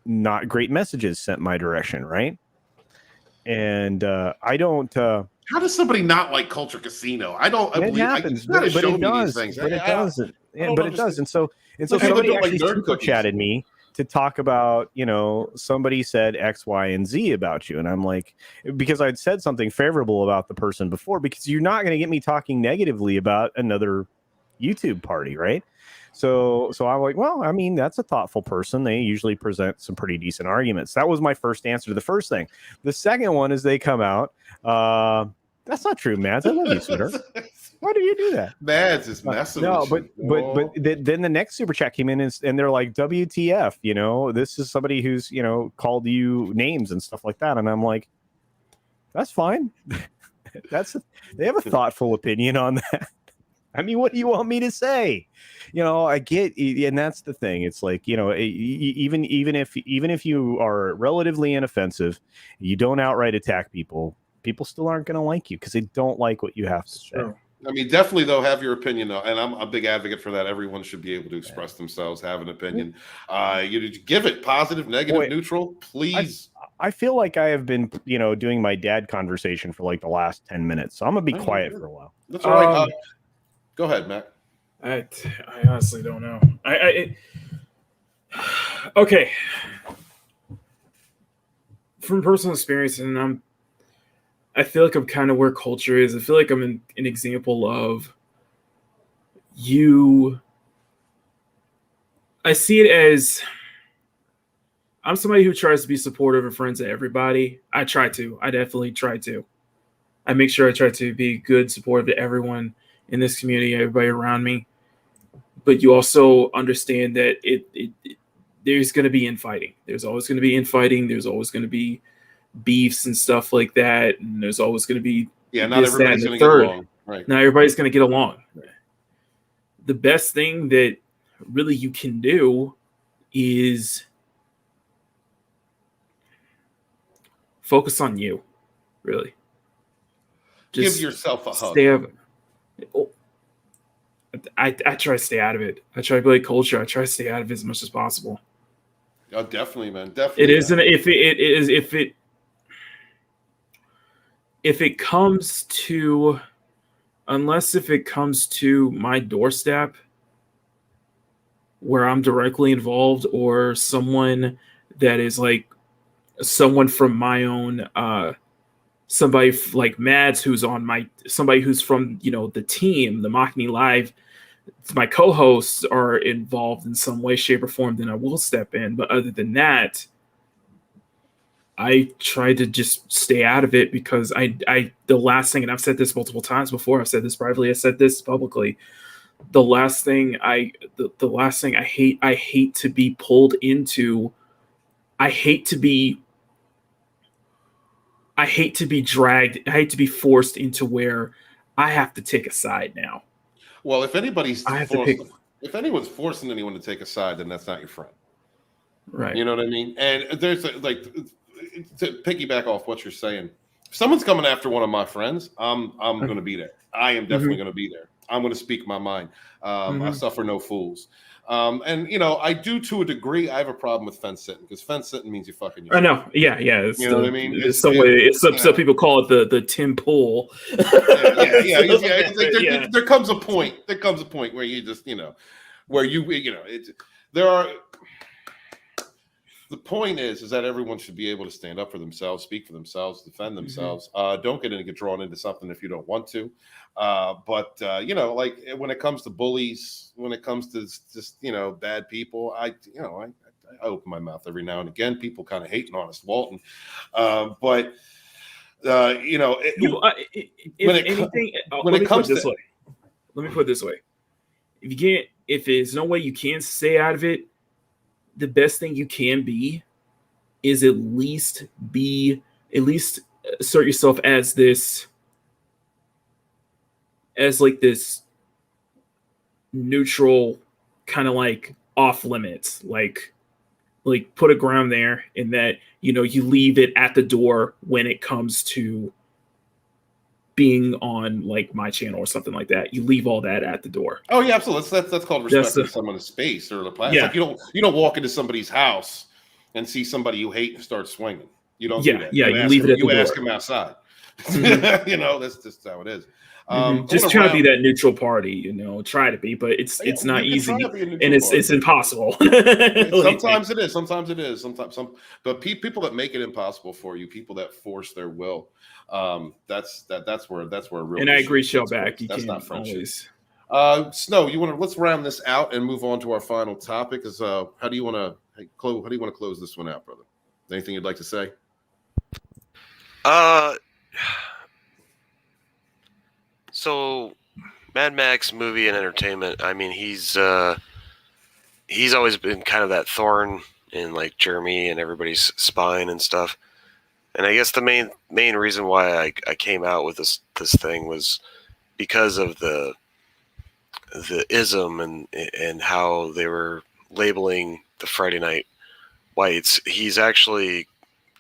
not great messages sent my direction, right? And I don't. How does somebody not like Culture Casino? I don't. It happens, but it does. But it doesn't. Yeah, but it does. And so somebody actually super chatted me to talk about, you know, somebody said X, Y, and Z about you, and I'm like, because I'd said something favorable about the person before, because you're not going to get me talking negatively about another YouTube party, right? So I'm like, well, I mean, that's a thoughtful person. They usually present some pretty decent arguments. That was my first answer to the first thing. The second one is they come out. That's not true, Mads. I love you, sweetheart. Why do you do that? Mads is messing with you. But then the next super chat came in and they're like, WTF, you know, this is somebody who's, you know, called you names and stuff like that. And I'm like, that's fine. They have a thoughtful opinion on that. I mean, what do you want me to say? You know, I get, and that's the thing. It's like, you know, even if you are relatively inoffensive, you don't outright attack people. People still aren't going to like you because they don't like what you have to say. I mean, definitely, though, have your opinion, though. And I'm a big advocate for that. Everyone should be able to express themselves, have an opinion. You give it positive, negative, neutral, please. I feel like I have been, you know, doing my dad conversation for like the last 10 minutes. So I'm going to be quiet for a while. That's all right. Go ahead, Matt. I honestly don't know. Okay. From personal experience, and I feel like I'm kind of where culture is. I feel like I'm an example of you. I see it as I'm somebody who tries to be supportive and friends to everybody. I definitely try to. I make sure I try to be good, supportive to everyone in this community, everybody around me. But you also understand that there's going to be infighting. There's always going to be infighting. There's always going to be beefs and stuff like that. And there's always going to be not everybody's going to get along. Right. Not everybody's going to get along. The best thing that really you can do is focus on you. Really, just give yourself a hug. I try to stay out of it. I try to be like culture. I try to stay out of it as much as possible. Oh, definitely, man. Definitely. It isn't. If it comes to my doorstep where I'm directly involved, or someone that is like someone from my own, somebody like Mads who's somebody who's from, you know, the team, the Mock Me Live, my co-hosts are involved in some way, shape, or form, then I will step in. But other than that, I try to just stay out of it, because the last thing, and I've said this multiple times before, I've said this privately, I said this publicly, the last thing I hate to be pulled into, I hate to be dragged, I hate to be forced into where I have to take a side now. Well, if anyone's forcing anyone to take a side, then that's not your friend. Right. You know what I mean? And there's like, to piggyback off what you're saying, if someone's coming after one of my friends, I'm going to be there. I am definitely going to be there. I'm going to speak my mind. I suffer no fools. And, you know, I do to a degree. I have a problem with fence sitting, because fence sitting means you fucking. I know. Yeah. You know what I mean? Some people call it the Tim Pool. There comes a point. where you just, you know, where you know, there are. the point is that everyone should be able to stand up for themselves, speak for themselves, defend themselves. Don't get drawn into something if you don't want to. But like when it comes to bullies, when it comes to just bad people, I open my mouth every now and again. People kind of hating Honest Walton, but let me put it this way: if there's no way you can stay out of it, the best thing you can be is at least assert yourself as this neutral, kind of like off limits, like put a ground there, in that you leave it at the door when it comes to being on like my channel or something like that. You leave all that at the door. Oh yeah, absolutely. That's called respecting someone's space or the platform. Yeah. Like you don't walk into somebody's house and see somebody you hate and start swinging. You don't do that. Yeah, you leave it at the door. You ask them outside. That's just how it is. Just try to be that neutral party, try to be, but it's not easy, and it's impossible. Sometimes it is. But people that make it impossible for you, people that force their will, that's where real. And I agree, Shellback. That's not friendship. Snow, let's round this out and move on to our final topic. Is how do you want to close this one out, brother? Anything you'd like to say? So, Mad Max movie and entertainment. I mean, he's always been kind of that thorn in like Jeremy and everybody's spine and stuff. And I guess the main reason why I came out with this thing was because of the ism and how they were labeling the Friday Night Whites. He's actually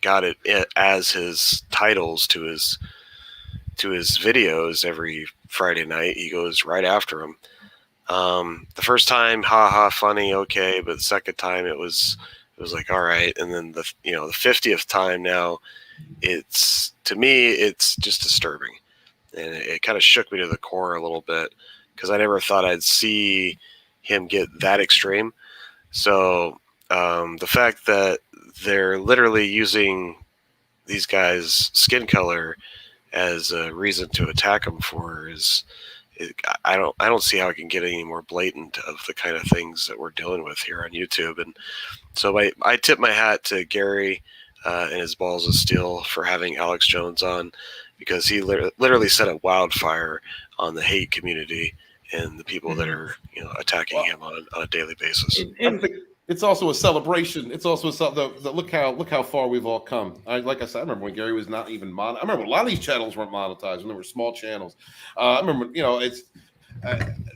got it as his titles to his videos every Friday night. He goes right after him. The first time, funny, okay, but the second time it was like, all right. And then the 50th time now, to me it's just disturbing, and it kind of shook me to the core a little bit, because I never thought I'd see him get that extreme. So the fact that they're literally using these guys' skin color as a reason to attack them I don't see how it can get any more blatant of the kind of things that we're dealing with here on YouTube. And so I tip my hat to Gary and his balls of steel for having Alex Jones on, because he literally set a wildfire on the hate community and the people that are attacking him on a daily basis. And it's also a celebration. It's also look how far we've all come. Like I said, I remember when Gary was not even I remember a lot of these channels weren't monetized when they were small channels. I remember,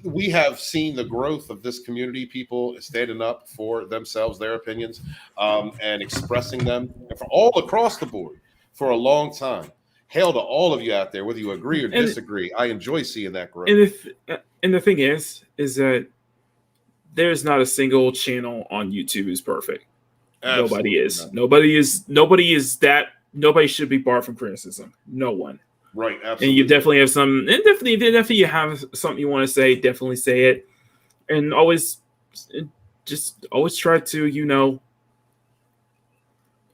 we have seen the growth of this community, people standing up for themselves, their opinions, and expressing them, and from all across the board for a long time. Hail to all of you out there, whether you agree or disagree. I enjoy seeing that growth. And the thing is that there's not a single channel on YouTube is perfect. Absolutely Nobody is. Nobody should be barred from criticism. No one. Right. Absolutely. And you definitely have some. And definitely you have something you want to say. Definitely say it. And always try to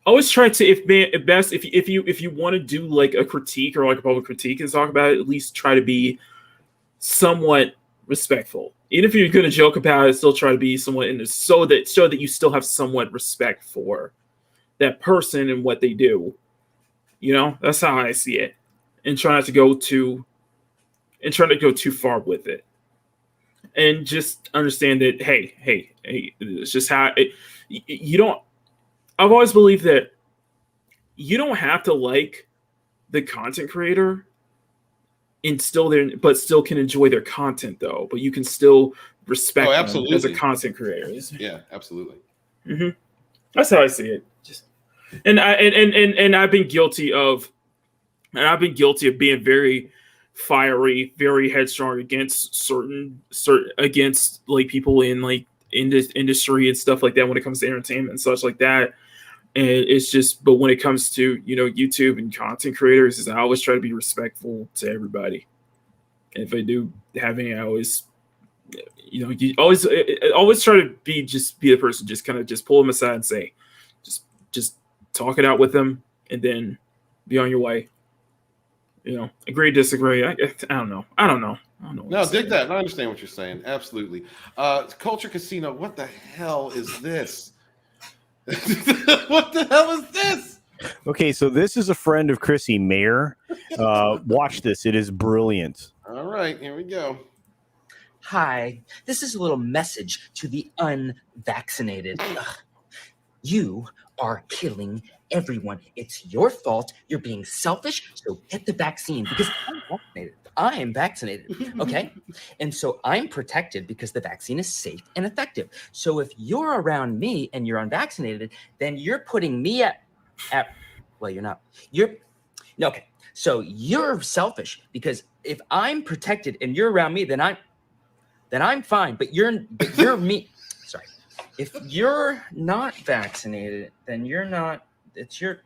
always try to if you want to do like a critique or like a public critique and talk about it, at least try to be somewhat respectful. Even if you're going to joke about it, still try to be somewhat so that you still have somewhat respect for that person and what they do. That's how I see it. And try not to go too far with it. And just understand that hey, it's just how you don't. I've always believed that you don't have to like the content creator and still can enjoy their content though. But you can still respect them as a content creator. Yeah, absolutely. Mm-hmm. That's how I see it. And I've been guilty of being very fiery, very headstrong against against like people in like industry and stuff like that when it comes to entertainment and such like that. And it's just, but when it comes to YouTube and content creators, I always try to be respectful to everybody. And if I do have any, I always, you always try to be the person, just kind of just pull them aside and say, just talk it out with them, and then be on your way. Agree, disagree. I don't know. No, dig that. I understand what you're saying. Absolutely. Culture Casino. What the hell is this? What the hell is this? Okay, so this is a friend of Chrissy, Mayor. Watch this. It is brilliant. All right, here we go. Hi, this is a little message to the unvaccinated. You are killing everyone. It's your fault. You're being selfish, so get the vaccine because I'm vaccinated. I am vaccinated, okay? And so I'm protected because the vaccine is safe and effective. So if you're around me and you're unvaccinated, then you're putting me at well, you're not. Okay. So you're selfish because if I'm protected and you're around me, then I'm fine. But you're me. Sorry. If you're not vaccinated, then you're not. It's your.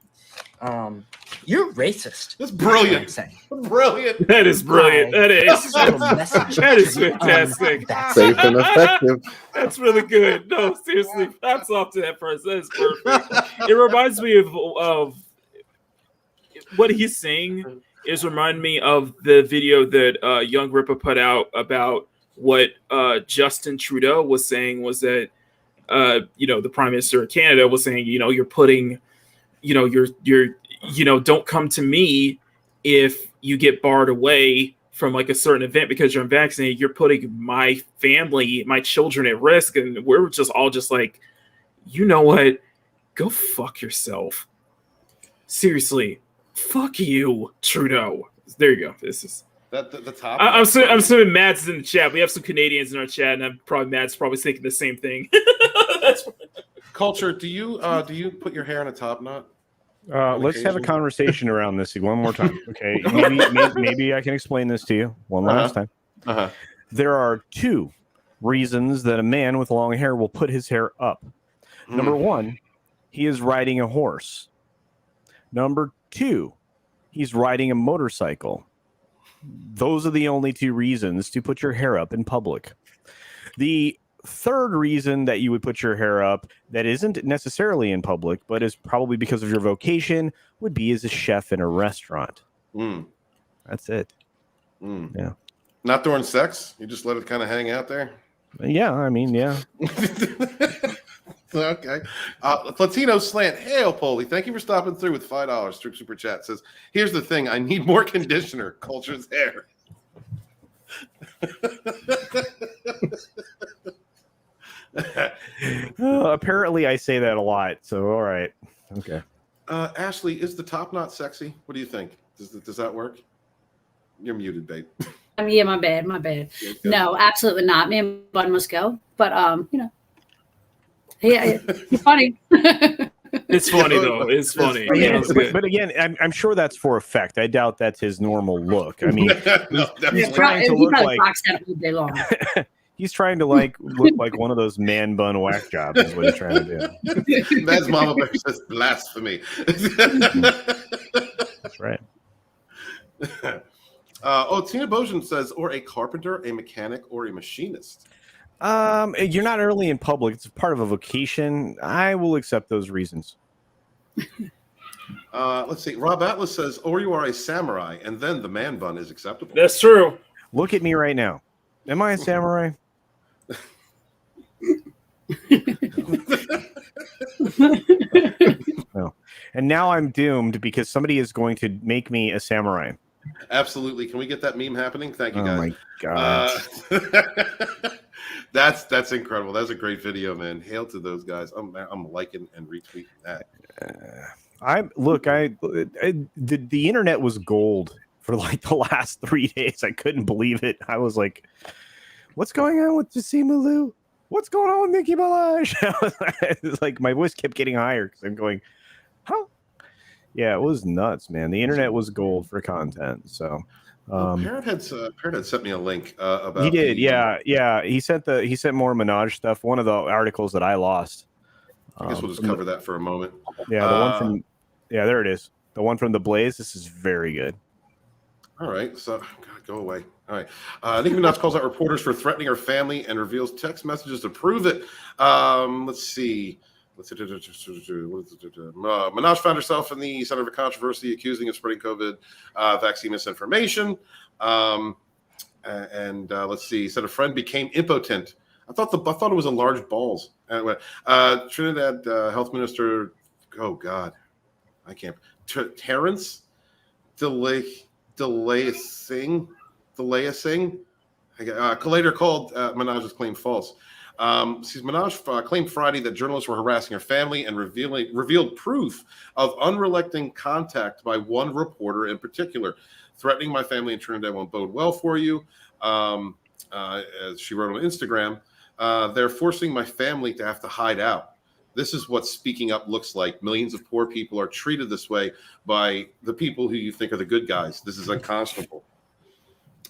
You're racist. That's brilliant. Brilliant. That is brilliant. That is. That is fantastic. Safe and effective. That's really good. No, seriously, that's off to that person. That is perfect. It reminds me of what he's saying. Is remind me of the video that Young Ripper put out about what Justin Trudeau was saying was that the Prime Minister of Canada was saying you're putting you're don't come to me if you get barred away from like a certain event because you're unvaccinated. You're putting my family, my children at risk. And we're just all just like, you know what? Go fuck yourself. Seriously. Fuck you, Trudeau. There you go. This is the top. I'm assuming Matt's in the chat. We have some Canadians in our chat, and Matt's probably thinking the same thing. That's Culture. Do you put your hair in a top knot? Let's have a conversation around this one more time. Okay, maybe I can explain this to you one last time. There are two reasons that a man with long hair will put his hair up. Number one, he is riding a horse. Number two, he's riding a motorcycle. Those are the only two reasons to put your hair up in public. The third reason that you would put your hair up that isn't necessarily in public, but is probably because of your vocation, would be as a chef in a restaurant. That's it. Yeah. Not during sex? You just let it kind of hang out there? Yeah, I mean, yeah. Okay. Latino Slant. Hey, Opoli, thank you for stopping through with $5 through Super Chat. Says, here's the thing. I need more conditioner. Culture's hair. Apparently I say that a lot, so all right. Okay. Ashley, is the top knot sexy? What do you think? Does that work? You're muted, babe. Yeah, my bad. No, absolutely not. Me and Bud must go. But yeah, it's funny. It's funny though. It's funny. Yeah, but again, I'm sure that's for effect. I doubt that's his normal look. I mean, he's trying to look like all day long. He's trying to look like one of those man bun whack jobs is what he's trying to do. That's Mama Bear says blasphemy. That's right. Tina Bojan says, or a carpenter, a mechanic, or a machinist. You're not early in public. It's part of a vocation. I will accept those reasons. Let's see. Rob Atlas says, or you are a samurai, and then the man bun is acceptable. That's true. Look at me right now. Am I a samurai? No. And now I'm doomed because somebody is going to make me a samurai. Absolutely. Can we get that meme happening? Thank you, guys. Oh my god. That's incredible. That's a great video, man. Hail to those guys. I'm liking and retweeting that. The internet was gold for like the last 3 days. I couldn't believe it. I was like, what's going on with Jasimu Liu? What's going on with Nicki Minaj? It's like my voice kept getting higher because I'm going, huh? Yeah, it was nuts, man. The internet was gold for content. So Parrot had sent me a link about. He did, yeah. He sent more Minaj stuff. One of the articles that I lost. I guess we'll just cover that for a moment. Yeah, the one from. Yeah, there it is. The one from the Blaze. This is very good. All right, so go away. All right. Nicki Minaj calls out reporters for threatening her family and reveals text messages to prove it. Let's see. let's see. Minaj found herself in the center of a controversy, accusing of spreading COVID vaccine misinformation. Let's see. Said a friend became impotent. I thought it was a large balls. Anyway, Trinidad Health Minister. Oh God, I can't. Terrence Delayasing. Collator called Minaj's claim false. Minaj claimed Friday that journalists were harassing her family and revealed proof of unrelenting contact by one reporter in particular, threatening my family in Trinidad won't bode well for you. As she wrote on Instagram, they're forcing my family to have to hide out. This is what speaking up looks like. Millions of poor people are treated this way by the people who you think are the good guys. This is unconscionable.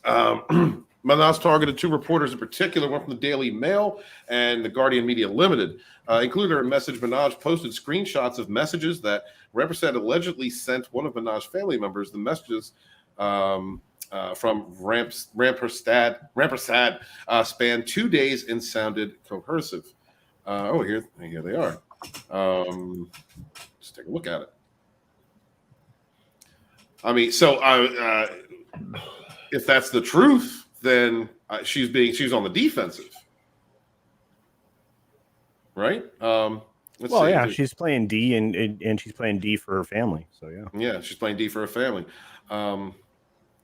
Minaj targeted two reporters in particular, one from the Daily Mail and the Guardian Media Limited. Included a message. Minaj posted screenshots of messages that Rampersad allegedly sent one of Minaj's family members. The messages from Rampersad spanned 2 days and sounded coercive. Here they are. Let's take a look at it. I mean, so if that's the truth, then she's on the defensive, right? She's playing D and she's playing D for her family. So yeah, she's playing D for her family.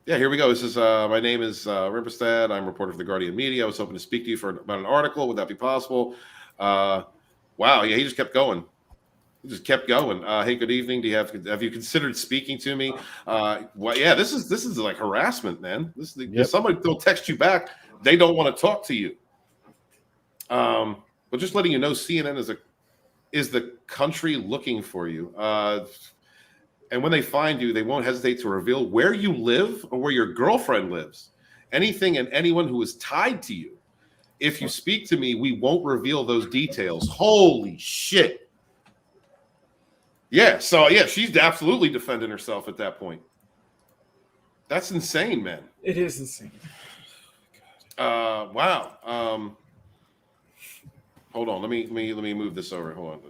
Here we go. This is my name is Rimperstad. I'm a reporter for the Guardian Media. I was hoping to speak to you about an article. Would that be possible? Wow, yeah, he just kept going. Hey, good evening. Have you considered speaking to me? This is like harassment, man. If somebody will text you back, they don't want to talk to you. But just letting you know, CNN is the country looking for you. And when they find you, they won't hesitate to reveal where you live or where your girlfriend lives. Anything and anyone who is tied to you. If you speak to me, we won't reveal those details. Holy shit. Yeah, so she's absolutely defending herself at that point. That's insane, man. It is insane. Wow. Hold on. Let me move this over. Hold on.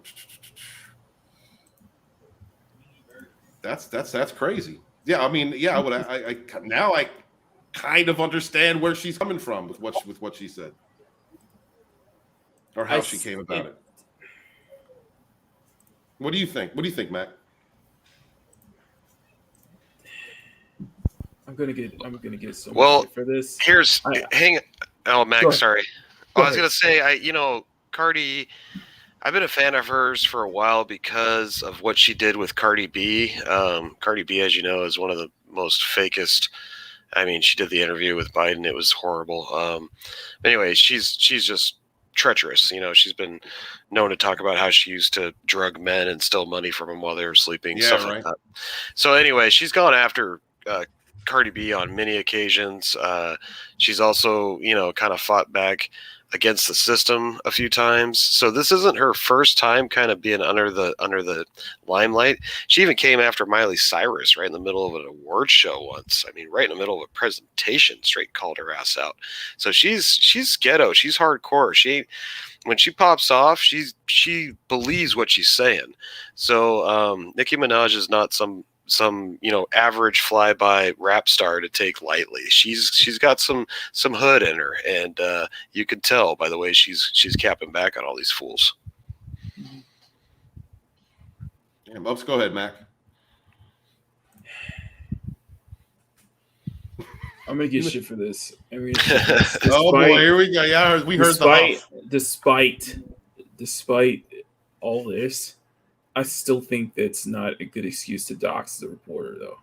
That's crazy. Yeah, I mean, yeah. I now I kind of understand where she's coming from with what she said, or how she came about it. What do you think? What do you think, Mac? I'm gonna get so much for this. Mac, sorry. I was gonna say, Cardi. I've been a fan of hers for a while because of what she did with Cardi B. Cardi B, as you know, is one of the most fakest. I mean, she did the interview with Biden. It was horrible. Anyway, she's just treacherous. She's been known to talk about how she used to drug men and steal money from them while they were sleeping, stuff like that. So anyway, she's gone after Cardi B on many occasions. She's also, kind of fought back against the system a few times. So this isn't her first time kind of being under the limelight. She even came after Miley Cyrus right in the middle of an award show once. I mean, right in the middle of a presentation, straight called her ass out. So she's ghetto. She's hardcore. When she pops off, she believes what she's saying. So Nicki Minaj is not some average flyby rap star to take lightly. She's got some hood in her, and you can tell by the way she's capping back on all these fools. Yeah, Bubs, go ahead, Mac. I'm gonna get shit for this. Oh boy, here we go. Yeah, we heard despite all this, I still think that's not a good excuse to dox the reporter, though.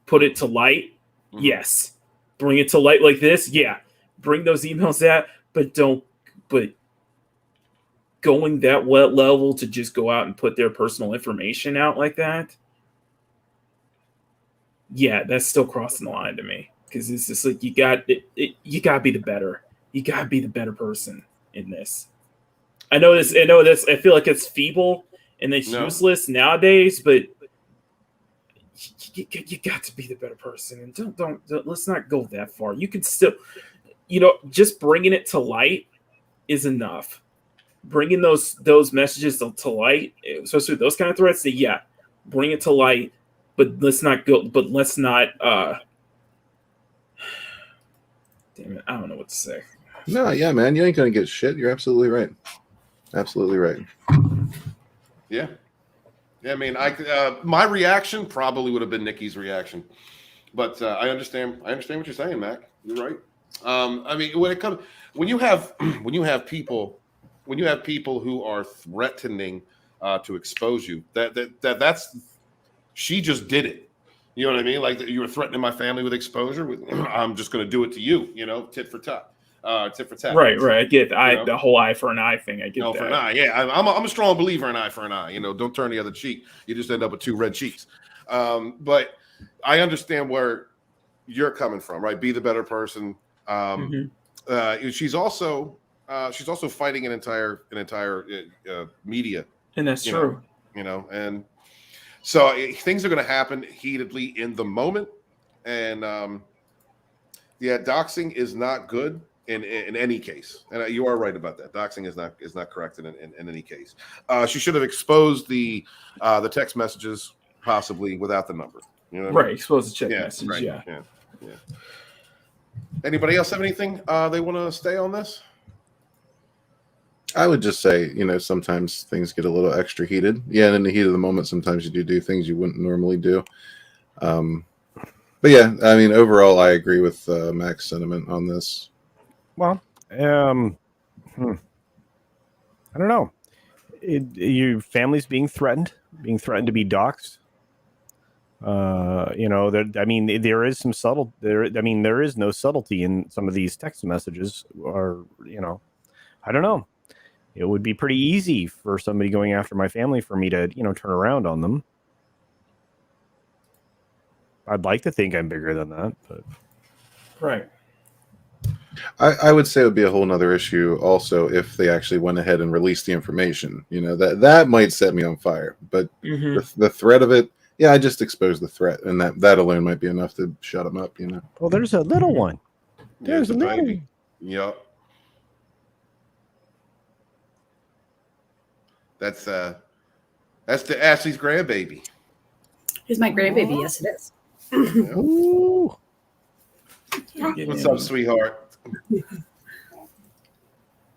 Put it to light, yes. Bring it to light like this, yeah. Bring those emails out, but going that level to just go out and put their personal information out like that, yeah, that's still crossing the line to me. Because it's just like you gotta be the better. You gotta be the better person in this. I know this. I feel like it's feeble and it's useless nowadays, but you got to be the better person. And don't let's not go that far. You can still, just bringing it to light is enough. bringing those messages to light, especially with those kind of threats, yeah, bring it to light, but let's not go. But let's not. Damn it, I don't know what to say. No, yeah, man, you ain't gonna get shit. You're absolutely right. Absolutely right. Yeah. I mean, my reaction probably would have been Nicki's reaction, but I understand what you're saying, Mac. You're right. I mean, when you have people who are threatening to expose you, that's she just did it. You know what I mean? Like you were threatening my family with exposure. I'm just going to do it to you. You know, tit for tat. Right. I get the whole eye for an eye thing. I get that. For an eye. Yeah, I'm a strong believer in eye for an eye. You know, don't turn the other cheek. You just end up with two red cheeks. But I understand where you're coming from. Right? Be the better person. She's also fighting an entire media, and that's true. And so things are going to happen heatedly in the moment, and doxing is not good in any case, and you are right about that. Doxing is not correct in any case. She should have exposed the text messages possibly without the number. You know what I mean? Expose the check message. Right. Yeah. Anybody else have anything they want to stay on this? I would just say, sometimes things get a little extra heated. Yeah, and in the heat of the moment, sometimes you do things you wouldn't normally do. But yeah, I mean, overall, I agree with Mac's sentiment on this. Well, I don't know. Your family's being threatened to be doxxed. There is some subtle there. I mean, there is no subtlety in some of these text messages, or I don't know. It would be pretty easy for somebody going after my family for me to turn around on them. I'd like to think I'm bigger than that, but right. I would say it would be a whole nother issue also if they actually went ahead and released the information. That might set me on fire. But the threat of it, yeah, I just exposed the threat, and that alone might be enough to shut them up. Well, there's a little one. There's a little baby. Yep. That's the Ashley's grandbaby. Here's my grandbaby. Yes, it is. Ooh. What's up, sweetheart?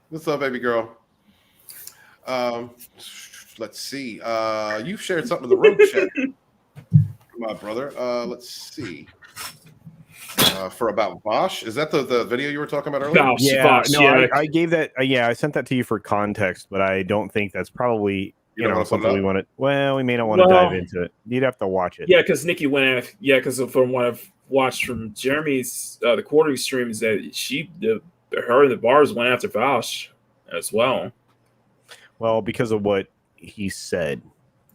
What's up, baby girl? Let's see. You've shared something in the room chat, my brother. Let's see. For about Bosch, is that the video you were talking about earlier? Bosch, I gave that. I sent that to you for context, but I don't think that's probably something we want to. Well, we may not want to dive into it. You'd have to watch it. Yeah, because Nicki went after. Yeah, because from what I've watched from Jeremy's the quarterly stream is that her and the bars went after Bosch as well. Well, because of what he said,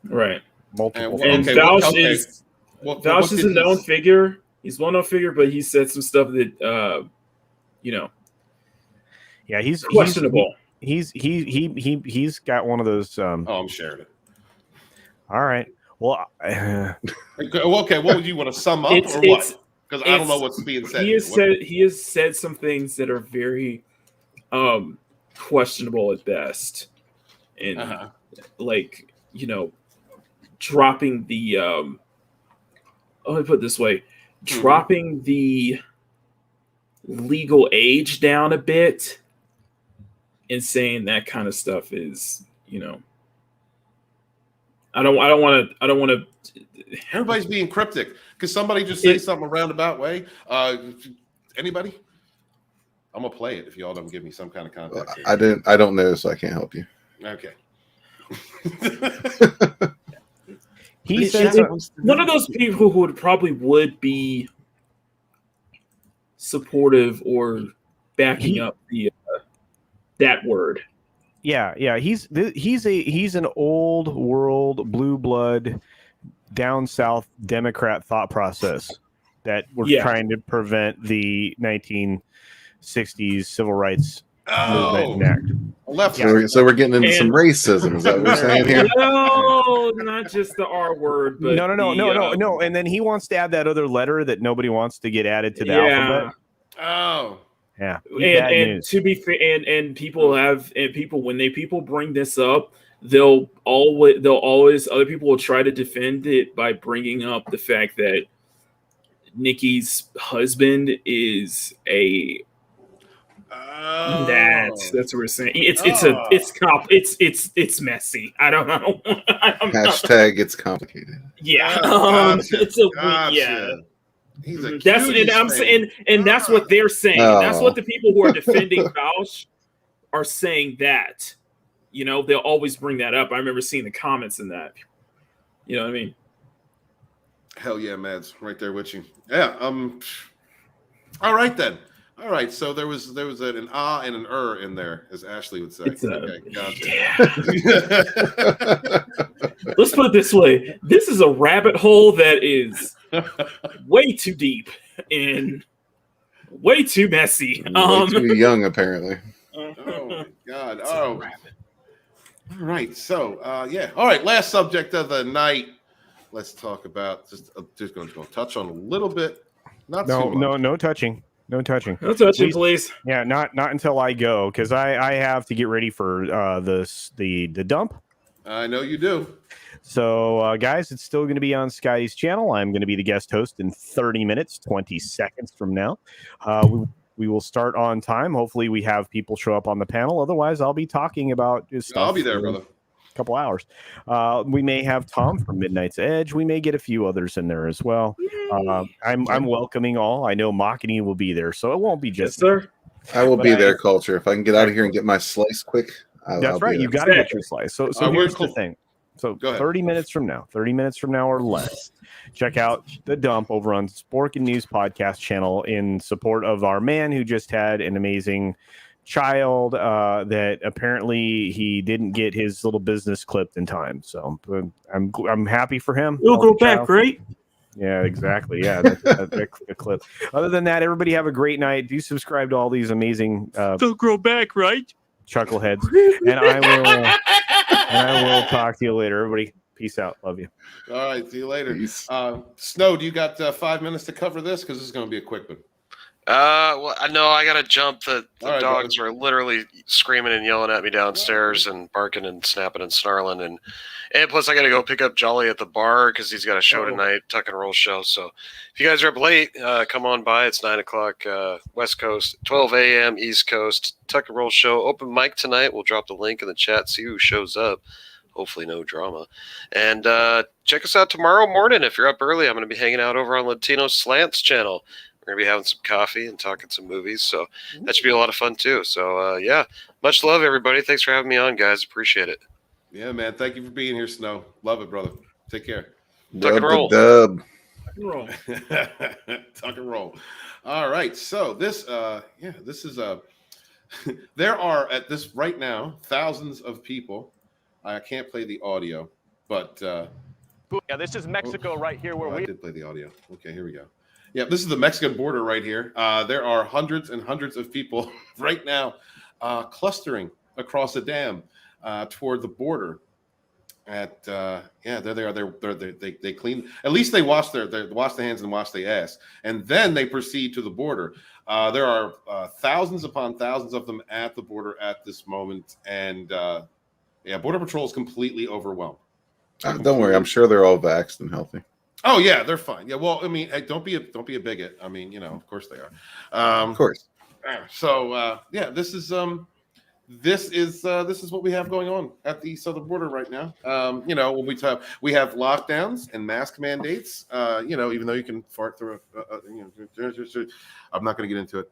right? Multiple. And Bosch is a known figure. He's a well-known figure, but he said some stuff that, yeah, he's questionable. He's got one of those. I'm sharing it. All right. Well, okay. What would you want to sum up, or what? Because I don't know what's being said. He has said some things that are very questionable at best, and dropping the. Let me put it this way. Dropping the legal age down a bit and saying that kind of stuff is, I don't want to. Everybody's being cryptic. Could somebody just say something a roundabout way? Anybody? I'm gonna play it if y'all don't give me some kind of context. I don't know, so I can't help you. Okay. He said one of those people who would be supportive or backing up the that word. Yeah. He's an old world blue blood down south Democrat thought process that we're trying to prevent the 1960s civil rights movement enact. So we're getting into some racism. Is that what we're saying here? No, not just the R word, but no. And then he wants to add that other letter that nobody wants to get added to the alphabet. Oh, Yeah. And to be fair, and people when people bring this up, they'll always other people will try to defend it by bringing up the fact that Nicki's husband is a that's what we're saying. It's messy. I don't know. Hashtag it's complicated. Yeah. Gotcha. It's a Gotcha. He's a that's cutie and I'm thing. saying, and that's what they're saying. Oh. That's what the people who are defending Bausch are saying. That they'll always bring that up. I remember seeing the comments in that. You know what I mean? Hell yeah, Mads, right there with you. Yeah. All right then. All right. So there was an ah and an in there, as Ashley would say. Okay, gotcha. Yeah. Let's put it this way: this is a rabbit hole that is way too deep and way too messy. Way too young, apparently. Oh my God! Oh. All right. So yeah. All right. Last subject of the night. Let's talk about just going to touch on a little bit. No touching. No touching. No touching, please. Yeah, not until I go, because I have to get ready for the dump. I know you do. So, guys, it's still going to be on Scotty's channel. I'm going to be the guest host in 30 minutes, 20 seconds from now. We will start on time. Hopefully, we have people show up on the panel. Otherwise, I'll be talking about stuff. I'll be there, brother. Couple hours. We may have Tom from Midnight's Edge. We may get a few others in there as well. I'm welcoming all. I know Mockney will be there, so it won't be just sir. I will be there, Culture. If I can get out of here and get my slice quick. That's right. You got to get your slice. So here's the thing. So 30 minutes from now or less, check out the dump over on Sporking News podcast channel in support of our man who just had an amazing child that apparently he didn't get his little business clipped in time. So I'm happy for him. It'll go back, right? Yeah, exactly. Yeah, that's a clip. Other than that, everybody have a great night. Do subscribe to all these amazing they'll grow back, right? Chuckleheads. And I will talk to you later. Everybody, peace out. Love you. All right, see you later. Snow, do you got 5 minutes to cover this? Because this is going to be a quick one. Well, I know I got to jump. The right, dogs are literally screaming and yelling at me downstairs and barking and snapping and snarling. And plus, I got to go pick up Jolly at the bar because he's got a show tonight, Tuck and Roll show. So if you guys are up late, come on by. It's 9 o'clock West Coast, 12 a.m. East Coast. Tuck and Roll show. Open mic tonight. We'll drop the link in the chat. See who shows up. Hopefully no drama. And check us out tomorrow morning. If you're up early, I'm going to be hanging out over on Latino Slants channel. We're going to be having some coffee and talking some movies. So that should be a lot of fun, too. So, yeah, much love, everybody. Thanks for having me on, guys. Appreciate it. Yeah, man. Thank you for being here, Snow. Love it, brother. Take care. Tuck and roll. Dub. Tuck and roll. Tuck and roll. All right. So this is there are at this right now thousands of people. I can't play the audio, but yeah, this is Mexico right here where I did play the audio. Okay, here we go. Yeah, this is the Mexican border right here. There are hundreds and hundreds of people right now clustering across the dam toward the border. There they are. They clean. At least they wash wash the hands and wash the ass, and then they proceed to the border. There are thousands upon thousands of them at the border at this moment, and Border Patrol is completely overwhelmed. Don't worry, I'm sure they're all vaxxed and healthy. Oh yeah, they're fine. Yeah, well, I mean, hey, don't be a bigot. I mean, of course they are. Of course. So this is what we have going on at the southern border right now. When we have lockdowns and mask mandates. Even though you can fart through I'm not going to get into it.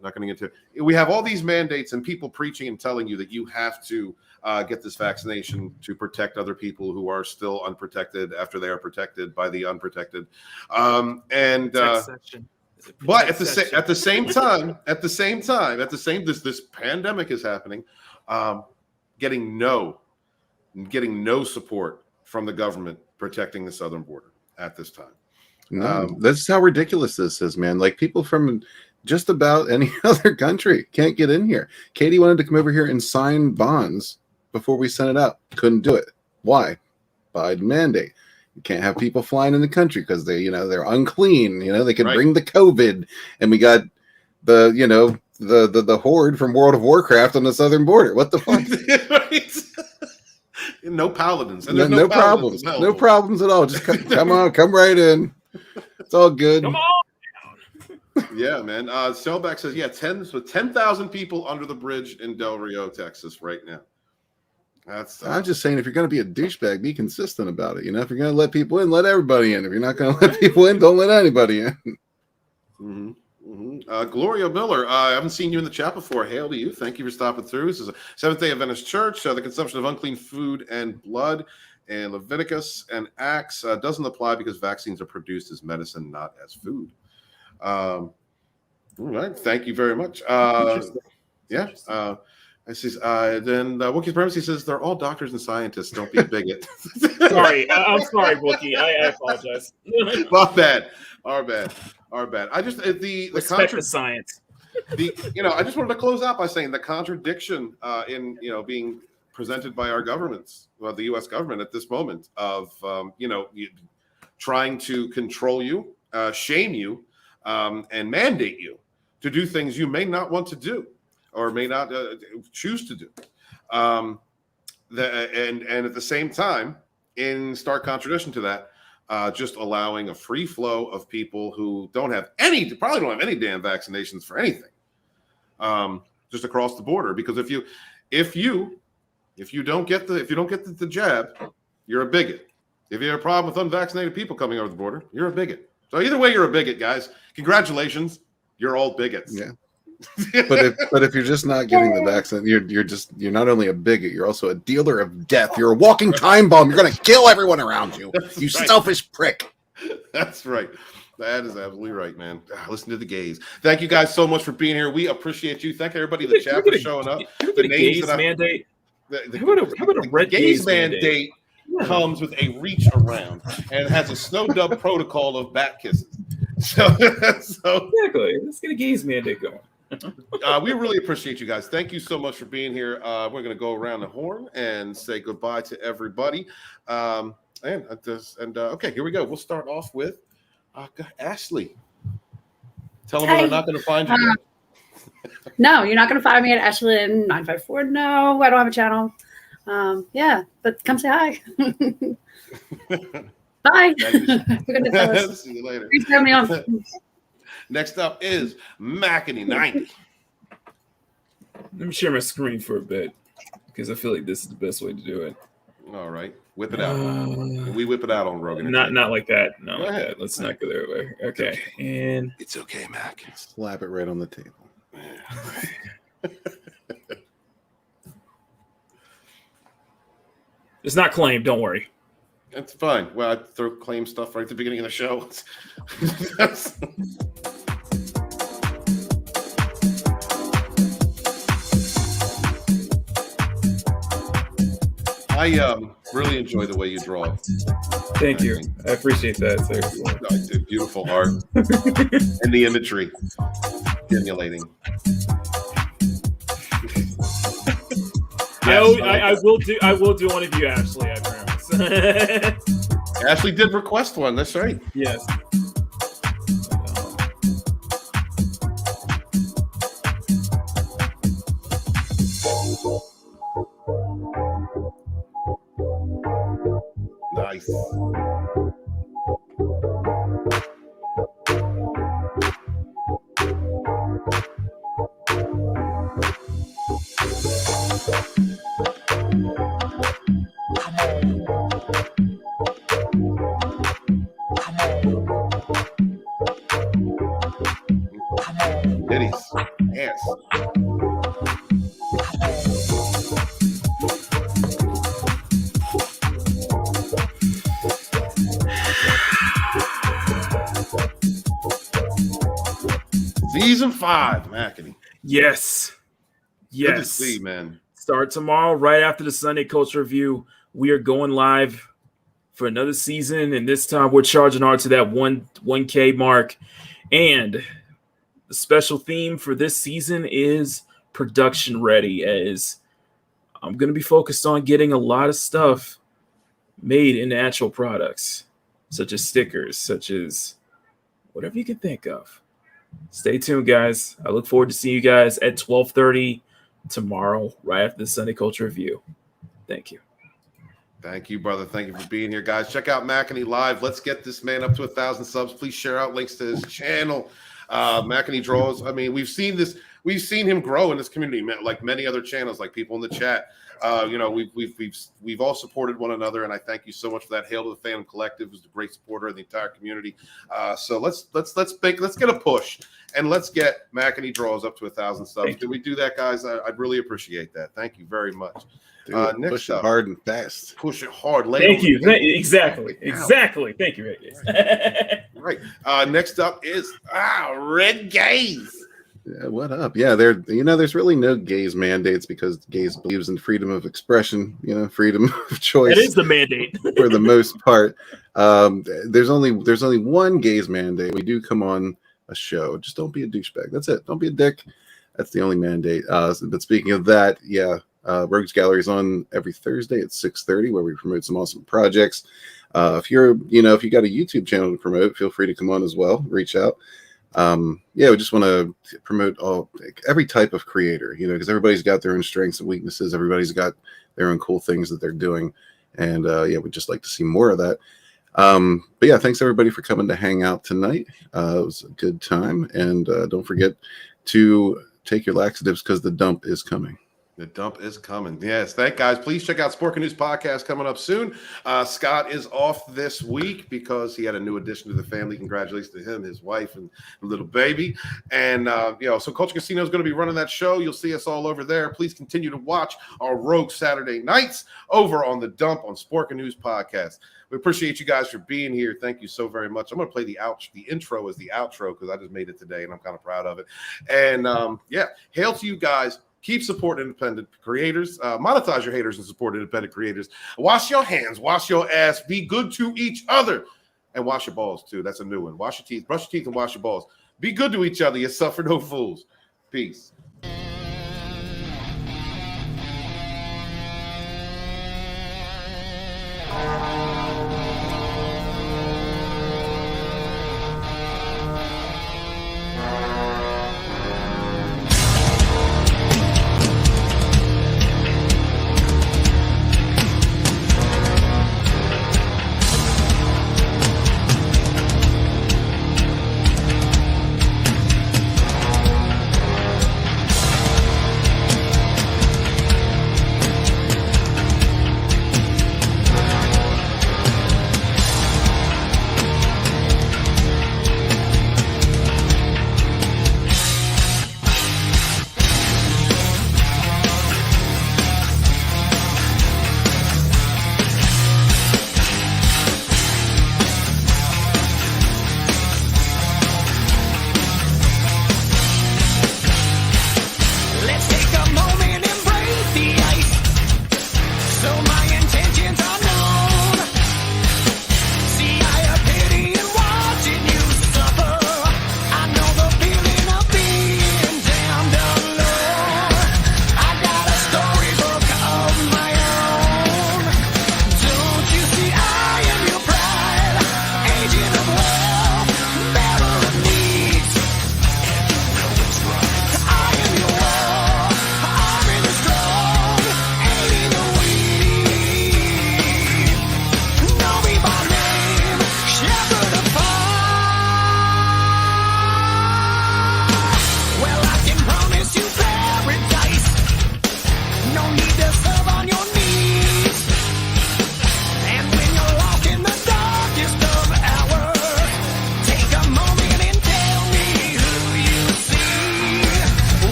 We have all these mandates and people preaching and telling you that you have to get this vaccination to protect other people who are still unprotected after they are protected by the unprotected. But at the same time, this pandemic is happening. Getting no support from the government protecting the southern border at this time. No, this is how ridiculous this is, man. Like, people from just about any other country can't get in here. Katie wanted to come over here and sign bonds before we sent it out. Couldn't do it. Why? Biden mandate. You can't have people flying in the country because they're unclean. They can bring the COVID, and we got the the horde from World of Warcraft on the southern border. What the fuck? No paladins. And No problems. No problems at all. Just come on, come right in. It's all good. Come on. Yeah, man. Shellback says, 10,000 people under the bridge in Del Rio, Texas, right now. That's. I'm just saying, if you're going to be a douchebag, be consistent about it. You know, if you're going to let people in, let everybody in. If you're not going to let people in, don't let anybody in. Mm-hmm. Mm-hmm. Gloria Miller, I haven't seen you in the chat before. Hail to you. Thank you for stopping through. This is a Seventh-day Adventist Church. The consumption of unclean food and blood and Leviticus and Acts doesn't apply because vaccines are produced as medicine, not as food. All right. Thank you very much. Yeah. I says, then Wookiee's Primacy says they're all doctors and scientists. Don't be a bigot. Sorry. I'm sorry, Wookiee. I apologize. Our bad. I just the Respect the science. I just wanted to close out by saying the contradiction in being presented by our governments, well, the U.S. government at this moment of trying to control you, shame you, and mandate you to do things you may not want to do or may not choose to do. And at the same time, in stark contradiction to that, just allowing a free flow of people who probably don't have any damn vaccinations for anything, just across the border. Because if you don't get the jab, you're a bigot. If you have a problem with unvaccinated people coming over the border, you're a bigot. So either way, you're a bigot, guys. Congratulations, you're all bigots. Yeah. But if you're just not getting the vaccine, you're not only a bigot, you're also a dealer of death. You're a walking time bomb. You're gonna kill everyone around you. You selfish prick. That's right. That is absolutely right, man. Listen to the gays. Thank you guys so much for being here. We appreciate you. Thank everybody in the chat for showing up. The gays mandate. How about a red gays mandate comes with a reach around and has a snow dub protocol of bat kisses. So exactly. Let's get a gays mandate going. We really appreciate you guys. Thank you so much for being here. We're going to go around the horn and say goodbye to everybody. Okay, here we go. We'll start off with Ashley. Tell them where they're not going to find you. No, you're not going to find me at Ashlyn954. No, I don't have a channel. But come say hi. Bye. See you later. Please have me on. Next up is Mackany90. Let me share my screen for a bit because I feel like this is the best way to do it. All right, whip it out. We whip it out on Rogan. Not like that. No, like that. Let's not go there. Okay, and it's okay, Mac. Slap it right on the table. It's not claimed. Don't worry. That's fine. Well, I throw claim stuff right at the beginning of the show. I really enjoy the way you draw. Thank you. I appreciate that, sir. Beautiful art and the imagery stimulating. I will do one of you, Ashley. I promise. Ashley did request one. That's right. Yes. Nice. Yes. Season 5, Mackany. Yes. Good to see, man. Start tomorrow, right after the Sunday Culture Review. We are going live for another season, and this time we're charging hard to that 1K mark. And the special theme for this season is production ready, as I'm going to be focused on getting a lot of stuff made into actual products, such as stickers, such as whatever you can think of. Stay tuned, guys. I look forward to seeing you guys at 12:30 tomorrow, right after the Sunday Culture Review. Thank you. Thank you, brother. Thank you for being here, guys. Check out McAnee Live. Let's get this man up to 1,000 subs. Please share out links to his channel. McAnee Draws. I mean, we've seen him grow in this community, like many other channels, like people in the chat. We've all supported one another, and I thank you so much for that. Hail to the Fandom Collective, who's a great supporter of the entire community. So let's get a push, and let's get McAnee Draws up to 1,000 subs. Can we do that, guys? I'd really appreciate that. Thank you very much. Next push it up, hard and fast. Push it hard. Thank you. Exactly. Thank you, Right. Next up is Red Gaze. Yeah, what up? Yeah, there's really no gays mandates because gays believes in freedom of expression, freedom of choice. That is the mandate for the most part. There's only one gays mandate. We do come on a show. Just don't be a douchebag. That's it. Don't be a dick. That's the only mandate. But speaking of that, Rogues Gallery is on every Thursday at 6:30, where we promote some awesome projects. If you got a YouTube channel to promote, feel free to come on as well. Reach out. We just want to promote every type of creator, because everybody's got their own strengths and weaknesses. Everybody's got their own cool things that they're doing. And we'd just like to see more of that. Thanks everybody for coming to hang out tonight. It was a good time. And don't forget to take your laxatives because the dump is coming. The dump is coming. Yes, thank guys. Please check out Sporking News Podcast coming up soon. Scott is off this week because he had a new addition to the family. Congratulations to him, his wife, and little baby. And so Culture Casino is going to be running that show. You'll see us all over there. Please continue to watch our Rogue Saturday nights over on the Dump on Sporking News Podcast. We appreciate you guys for being here. Thank you so very much. I'm going to play the intro as the outro because I just made it today and I'm kind of proud of it. And hail to you guys. Keep supporting independent creators. Monetize your haters and support independent creators. Wash your hands. Wash your ass. Be good to each other. And wash your balls, too. That's a new one. Wash your teeth. Brush your teeth and wash your balls. Be good to each other. You suffer no fools. Peace.